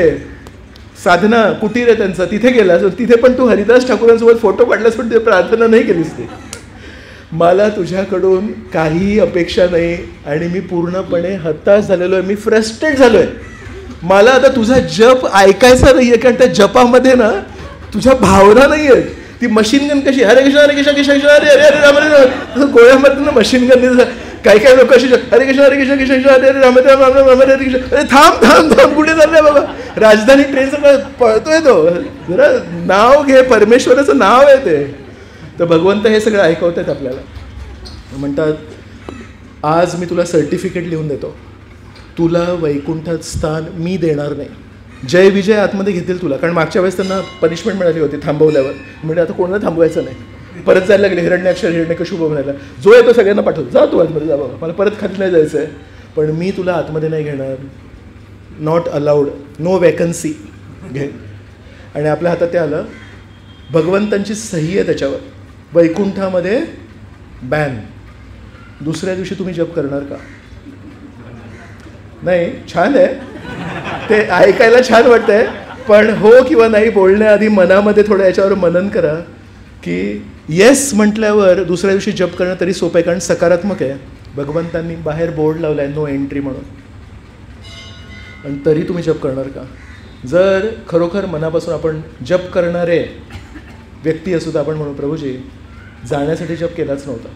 साधना कुटीर आहे त्यांचं, तिथे गेलास. तिथे पण तू हरिदास ठाकूरांसोबत फोटो काढलास पण तिथे प्रार्थना नाही केलीस. ती मला तुझ्याकडून काहीही अपेक्षा नाही आणि मी पूर्णपणे हताश झालेलो आहे, मी फ्रस्ट्रेट झालो आहे. मला आता तुझा जप ऐकायचा नाही आहे कारण त्या जपामध्ये ना तुझ्या भावना नाही आहेत. ती मशीन गन कशी हरे कृष्ण कृष्ण कृष्ण हरे हरे राम हरे राम गोळ्यामधून मशीन गन काही काही लोक अशी हरे कृष्ण हरे कृष्ण कृष्ण कृष्ण हरे राम राम राम राम हरे कृष्ण. अरे थांब थांब थांब, कुठे चाललंय बाबा? राजधानी ट्रेन सगळं पळतोय तो. जरा नाव घे, परमेश्वराचं नाव आहे ते. तर भगवंत हे सगळं ऐकवत आहेत आपल्याला. म्हणतात आज मी तुला सर्टिफिकेट लिहून देतो, तुला वैकुंठात स्थान मी देणार नाही. जय विजय आतमध्ये घेतील तुला. कारण मागच्या वेळेस त्यांना पनिशमेंट मिळाली होती थांबवल्यावर. म्हणजे आता कोणाला थांबवायचं नाही. परत जायला लागले हिरण्याक्षर हिरण्यकशिपू बनायला. जो आहे तो सगळ्यांना पाठवतो, जा तू आतमध्ये जा बाबा, मला परत खाली नाही जायचं आहे, पण मी तुला आतमध्ये नाही घेणार. नॉट अलाउड, नो वॅकन्सी घे. आणि आपल्या हातात ते आलं, भगवंतांची सही आहे त्याच्यावर, वैकुंठामध्ये बॅन. दुसऱ्या दिवशी तुम्ही जप करणार का? नाही. छान आहे ते, ऐकायला छान वाटतंय, पण हो किंवा नाही बोलण्याआधी मनामध्ये थोडं याच्यावर मनन करा की येस म्हटल्यावर दुसऱ्या दिवशी जप करणं तरी सोपं आहे, कारण सकारात्मक आहे. भगवंतांनी बाहेर बोर्ड लावला आहे नो एंट्री म्हणून, आणि तरी तुम्ही जप करणार का? जर खरोखर मनापासून आपण जप करणारे व्यक्ती असू तर आपण म्हणू, प्रभूजी जाण्यासाठी जप केलाच नव्हता,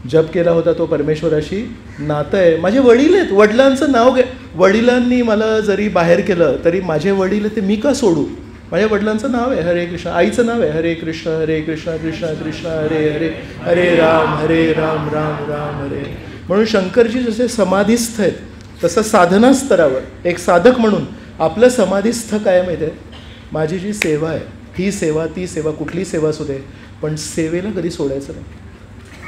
जप केला होता तो परमेश्वराशी नातं आहे. माझे वडील आहेत, वडिलांचं नाव घे. वडिलांनी मला जरी बाहेर केलं तरी माझे वडील ते मी का सोडू? माझ्या वडिलांचं नाव आहे हरे कृष्ण, आईचं नाव आहे हरे कृष्ण कृष्ण कृष्ण हरे हरे, हरे राम राम राम हरे. म्हणून शंकरजी जसे समाधीस्थ आहेत तसं साधना स्तरावर एक साधक म्हणून आपलं समाधीस्थ काय माहिती आहे? माझी जी सेवा आहे, ही सेवा ती सेवा, कुठली सेवा असू दे, पण सेवेला कधी सोडायचं नाही.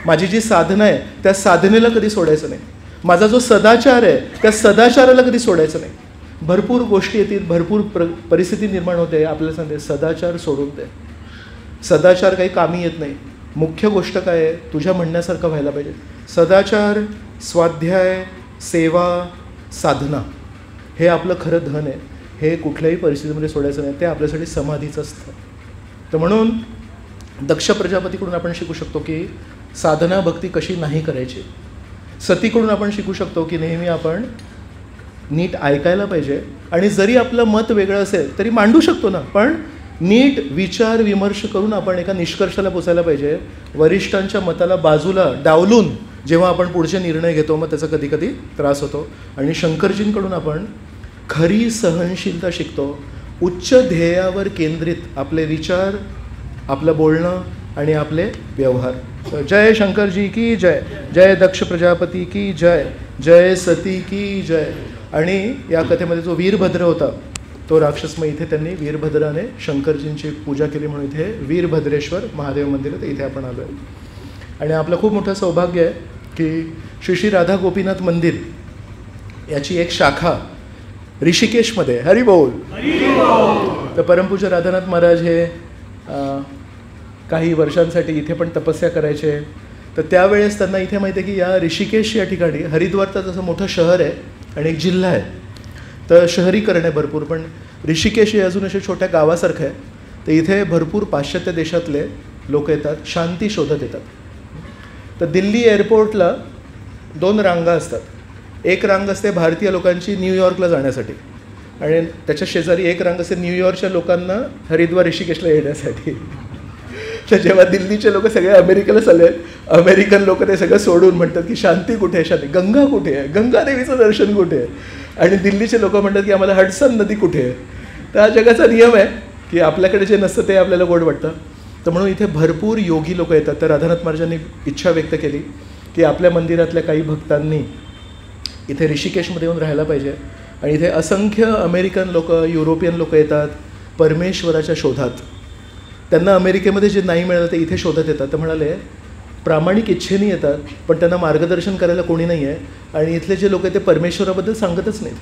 माझी जी साधना आहे त्या साधनेला कधी सोडायचं नाही. माझा जो सदाचार आहे त्या सदाचाराला कधी सोडायचं नाही. भरपूर गोष्टी येतील, भरपूर परिस्थिती निर्माण होते, आपल्याला सांगते सदाचार सोडून दे. सदाचार काही कामी येत नाही. मुख्य गोष्ट काय आहे? तुझ्या म्हणण्यासारखं व्हायला पाहिजे. सदाचार, स्वाध्याय, सेवा, साधना हे आपलं खरं धन आहे. हे कुठल्याही परिस्थितीमध्ये सोडायचं नाही. ते आपल्यासाठी समाधीचं असतं. तर म्हणून दक्ष प्रजापतीकडून आपण शिकू शकतो की साधना भक्ती कशी नाही करायची. सतीकडून आपण शिकू शकतो की नेहमी आपण नीट ऐकायला पाहिजे, आणि जरी आपलं मत वेगळं असेल तरी मांडू शकतो ना, पण नीट विचार विमर्श करून आपण एका निष्कर्षाला पोचायला पाहिजे. वरिष्ठांच्या मताला बाजूला डावलून जेव्हा आपण पुढचे निर्णय घेतो मग त्याचा कधी कधी त्रास होतो. आणि शंकरजींकडून आपण खरी सहनशीलता शिकतो. उच्च ध्येयावर केंद्रित आपले विचार, आपलं बोलणं आणि आपले व्यवहार. जय शंकरजी की जय, जय दक्ष प्रजापती की जय, जय सती की जय. आणि या कथेमध्ये जो वीरभद्र होता तो राक्षस, मग इथे त्यांनी वीरभद्राने शंकरजींची पूजा केली म्हणून इथे वीरभद्रेश्वर महादेव मंदिर आहे, इथे आपण आलो आहे. आणि आपलं खूप मोठं सौभाग्य आहे की श्री श्री राधा गोपीनाथ मंदिर याची एक शाखा ऋषिकेशमध्ये, हरी बोल. तर परमपूज्य राधानाथ महाराज हे काही वर्षांसाठी इथे पण तपस्या करायचे. तर त्यावेळेस त्यांना इथे माहिती आहे की या ऋषिकेश या ठिकाणी, हरिद्वार तर जसं मोठं शहर आहे आणि एक जिल्हा आहे, तर शहरीकरण आहे भरपूर, पण ऋषिकेश हे अजून अशा छोट्या गावासारखं आहे. तर इथे भरपूर पाश्चात्य देशातले लोक येतात, शांती शोधत येतात. तर दिल्ली एअरपोर्टला 2 रांगा असतात. एक रांग असते भारतीय लोकांची न्यूयॉर्कला जाण्यासाठी, आणि त्याच्या शेजारी एक रांग असते न्यूयॉर्कच्या लोकांना हरिद्वार ऋषिकेशला येण्यासाठी. तर जेव्हा दिल्लीचे लोक सगळे अमेरिकेला चालले, अमेरिकन लोक ते सगळं सोडून म्हणतात की शांती कुठे आहे, शांती, गंगा कुठे आहे, गंगा देवीचं दर्शन कुठे आहे. आणि दिल्लीचे लोक म्हणतात की आम्हाला हडसन नदी कुठे आहे. तर हा जगाचा नियम आहे की आपल्याकडे जे नसतं ते आपल्याला गोड वाटतं. तर म्हणून इथे भरपूर योगी लोक येतात. तर राधानाथ महाराजांनी इच्छा व्यक्त केली की आपल्या मंदिरातल्या काही भक्तांनी इथे ऋषिकेशमध्ये येऊन राहायला पाहिजे. आणि इथे असंख्य अमेरिकन लोक, युरोपियन लोक येतात परमेश्वराच्या शोधात. त्यांना अमेरिकेमध्ये जे नाही मिळालं ते इथे शोधत येतात. तर म्हणाले प्रामाणिक इच्छेने येतात, पण त्यांना मार्गदर्शन करायला कोणी नाही आहे. आणि इथले जे लोक आहेत ते परमेश्वराबद्दल सांगतच नाहीत.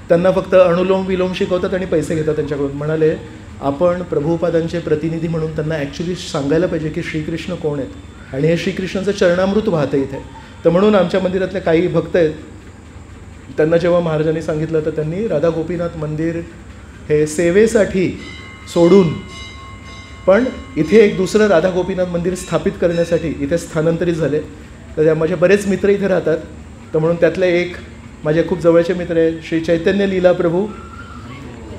त्यांना फक्त अनुलोम विलोम शिकवतात आणि पैसे घेतात त्यांच्याकडून. म्हणाले आपण प्रभुपादांचे प्रतिनिधी म्हणून त्यांना ॲक्च्युली सांगायला पाहिजे की श्रीकृष्ण कोण आहेत, आणि हे श्रीकृष्णाचं चरणामृत वाहतं इथे. तर म्हणून आमच्या मंदिरातले काही भक्त आहेत, त्यांना जेव्हा महाराजांनी सांगितलं तर त्यांनी राधा गोपीनाथ मंदिर हे सेवेसाठी सोडून पण इथे एक दुसरं राधा गोपीनाथ मंदिर स्थापित करण्यासाठी इथे स्थानांतरित झाले. तर माझे बरेच मित्र इथे राहतात. तर म्हणून त्यातले एक माझे खूप जवळचे मित्र आहे श्री चैतन्य लीला प्रभू.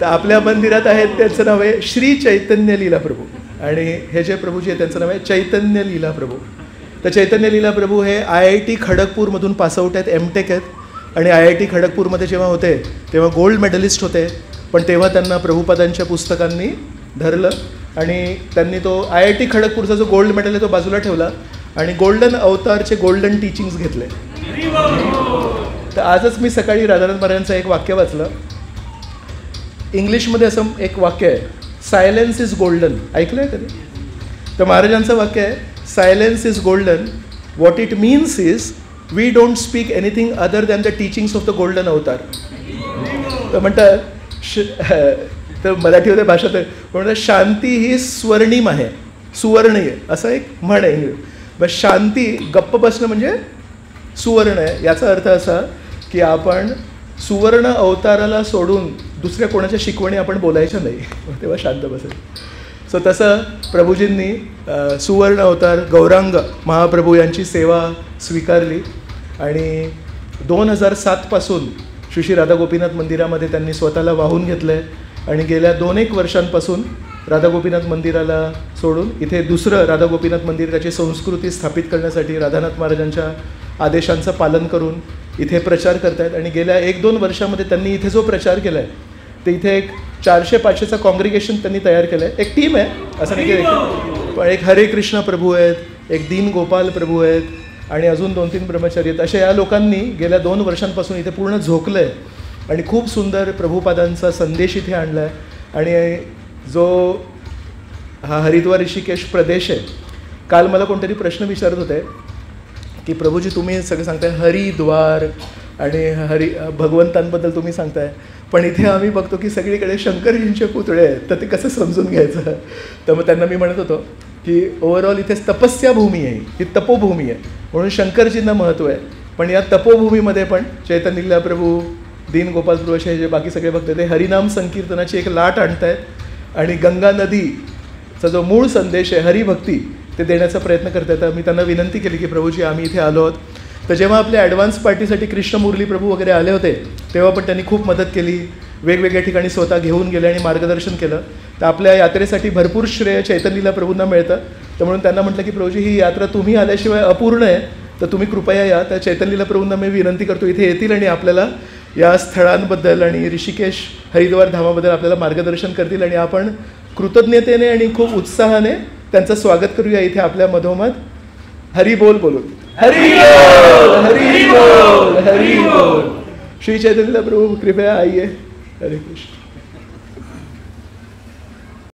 तर आपल्या मंदिरात आहेत त्यांचं नाव आहे श्री चैतन्य लीला प्रभू, आणि हे जे प्रभूजी आहेत त्यांचं नाव आहे चैतन्य लीला प्रभू. तर चैतन्य लीला प्रभू हे IIT खडगपूरमधून पासआउट आहेत, MTech आहेत आणि IIT खडगपूरमध्ये जेव्हा होते तेव्हा गोल्ड मेडलिस्ट होते. पण तेव्हा त्यांना प्रभुपादांच्या पुस्तकांनी धरलं आणि त्यांनी तो IIT खडगपूरचा जो गोल्ड मेडल आहे तो बाजूला ठेवला आणि गोल्डन अवतारचे गोल्डन टीचिंग्स घेतले. तर आजच मी सकाळी राधानाथ महाराजांचं एक वाक्य वाचलं. इंग्लिशमध्ये असं एक वाक्य आहे, सायलेन्स इज गोल्डन. ऐकलं आहे कधी? तर महाराजांचं वाक्य आहे, silence is golden. What it means is we don't speak anything other than the teachings of the golden Avatar. तर म्हणतात तर मराठीमध्ये भाषेत म्हणतात शांती ही स्वर्णिम आहे, सुवर्ण आहे, असं एक म्हण आहे. बस शांती गप्प बसणं म्हणजे सुवर्ण आहे. याचा अर्थ असा की आपण सुवर्ण अवताराला सोडून दुसऱ्या कोणाच्या शिकवणी आपण बोलायच्या नाही, तेव्हा शांत बसेल. सो तसं प्रभूजींनी सुवर्ण अवतार गौरांग महाप्रभू यांची सेवा स्वीकारली आणि 2007पासून श्री राधा गोपीनाथ मंदिरामध्ये त्यांनी स्वतःला वाहून घेतलं आहे आणि गेल्या 2-1 वर्षांपासून राधा गोपीनाथ मंदिराला सोडून इथे दुसरं राधा गोपीनाथ मंदिर त्याची संस्कृती स्थापित करण्यासाठी राधानाथ महाराजांच्या आदेशांचं पालन करून इथे प्रचार करत आहेत. आणि गेल्या 1-2 वर्षामध्ये त्यांनी इथे जो प्रचार केला आहे ते इथे एक 400-500चा कॉंग्रिगेशन त्यांनी तयार केलं आहे. एक टीम आहे असं नाही की, पण एक हरे कृष्ण प्रभू आहेत, एक दीन गोपाल प्रभू आहेत आणि अजून 2-3 ब्रह्मचारी आहेत. अशा या लोकांनी गेल्या 2 वर्षांपासून इथे पूर्ण झोकलं आहे आणि खूप सुंदर प्रभुपादांचा संदेश इथे आणला आहे. आणि जो हा हरिद्वार ऋषिकेश प्रदेश आहे, काल मला कोणतरी प्रश्न विचारत होते की प्रभूजी तुम्ही सगळं सांगताय हरिद्वार आणि भगवंतांबद्दल तुम्ही सांगताय, पण इथे आम्ही बघतो की सगळीकडे शंकरजींचे पुतळे आहेत, तर ते कसं समजून घ्यायचं. तर मग त्यांना मी म्हणत होतो की ओव्हरऑल इथे तपस्या भूमी आहे, ही तपोभूमी आहे म्हणून शंकरजींना महत्त्व आहे. पण या तपोभूमीमध्ये पण चैतन्य लीला प्रभू, दीन गोपाल प्रभू असे जे बाकी सगळे भक्त ते हरिनाम संकीर्तनाची एक लाट आणत आहेत आणि गंगा नदीचा जो मूळ संदेश आहे हरिभक्ती ते देण्याचा प्रयत्न करत आहेत. तर मी त्यांना विनंती केली की प्रभूजी आम्ही इथे आलो आहोत. तर जेव्हा आपल्या ॲडव्हान्स पार्टीसाठी कृष्ण मुरली प्रभू वगैरे आले होते तेव्हा पण त्यांनी खूप मदत केली, वेगवेगळ्या ठिकाणी स्वतः घेऊन गेले आणि मार्गदर्शन केलं. तर आपल्या यात्रेसाठी भरपूर श्रेय चैतन्य लीला प्रभूंना मिळतं. तर म्हणून त्यांना म्हटलं की प्रभूजी ही यात्रा तुम्ही आल्याशिवाय अपूर्ण आहे, तर तुम्ही कृपया या. तर चैतन्य लीला प्रभूंना मी विनंती करतो इथे येतील आणि आपल्याला या स्थळांबद्दल आणि ऋषिकेश हरिद्वार धामाबद्दल आपल्याला मार्गदर्शन करतील आणि आपण कृतज्ञतेने आणि खूप उत्साहाने त्यांचं स्वागत करूया इथे आपल्या मधोमध. हरी बोल बोलून. हरी बोल, हरी बोल, हरी बोल. श्री चैतन्य प्रभु कृपया आइए. हरे कृष्ण.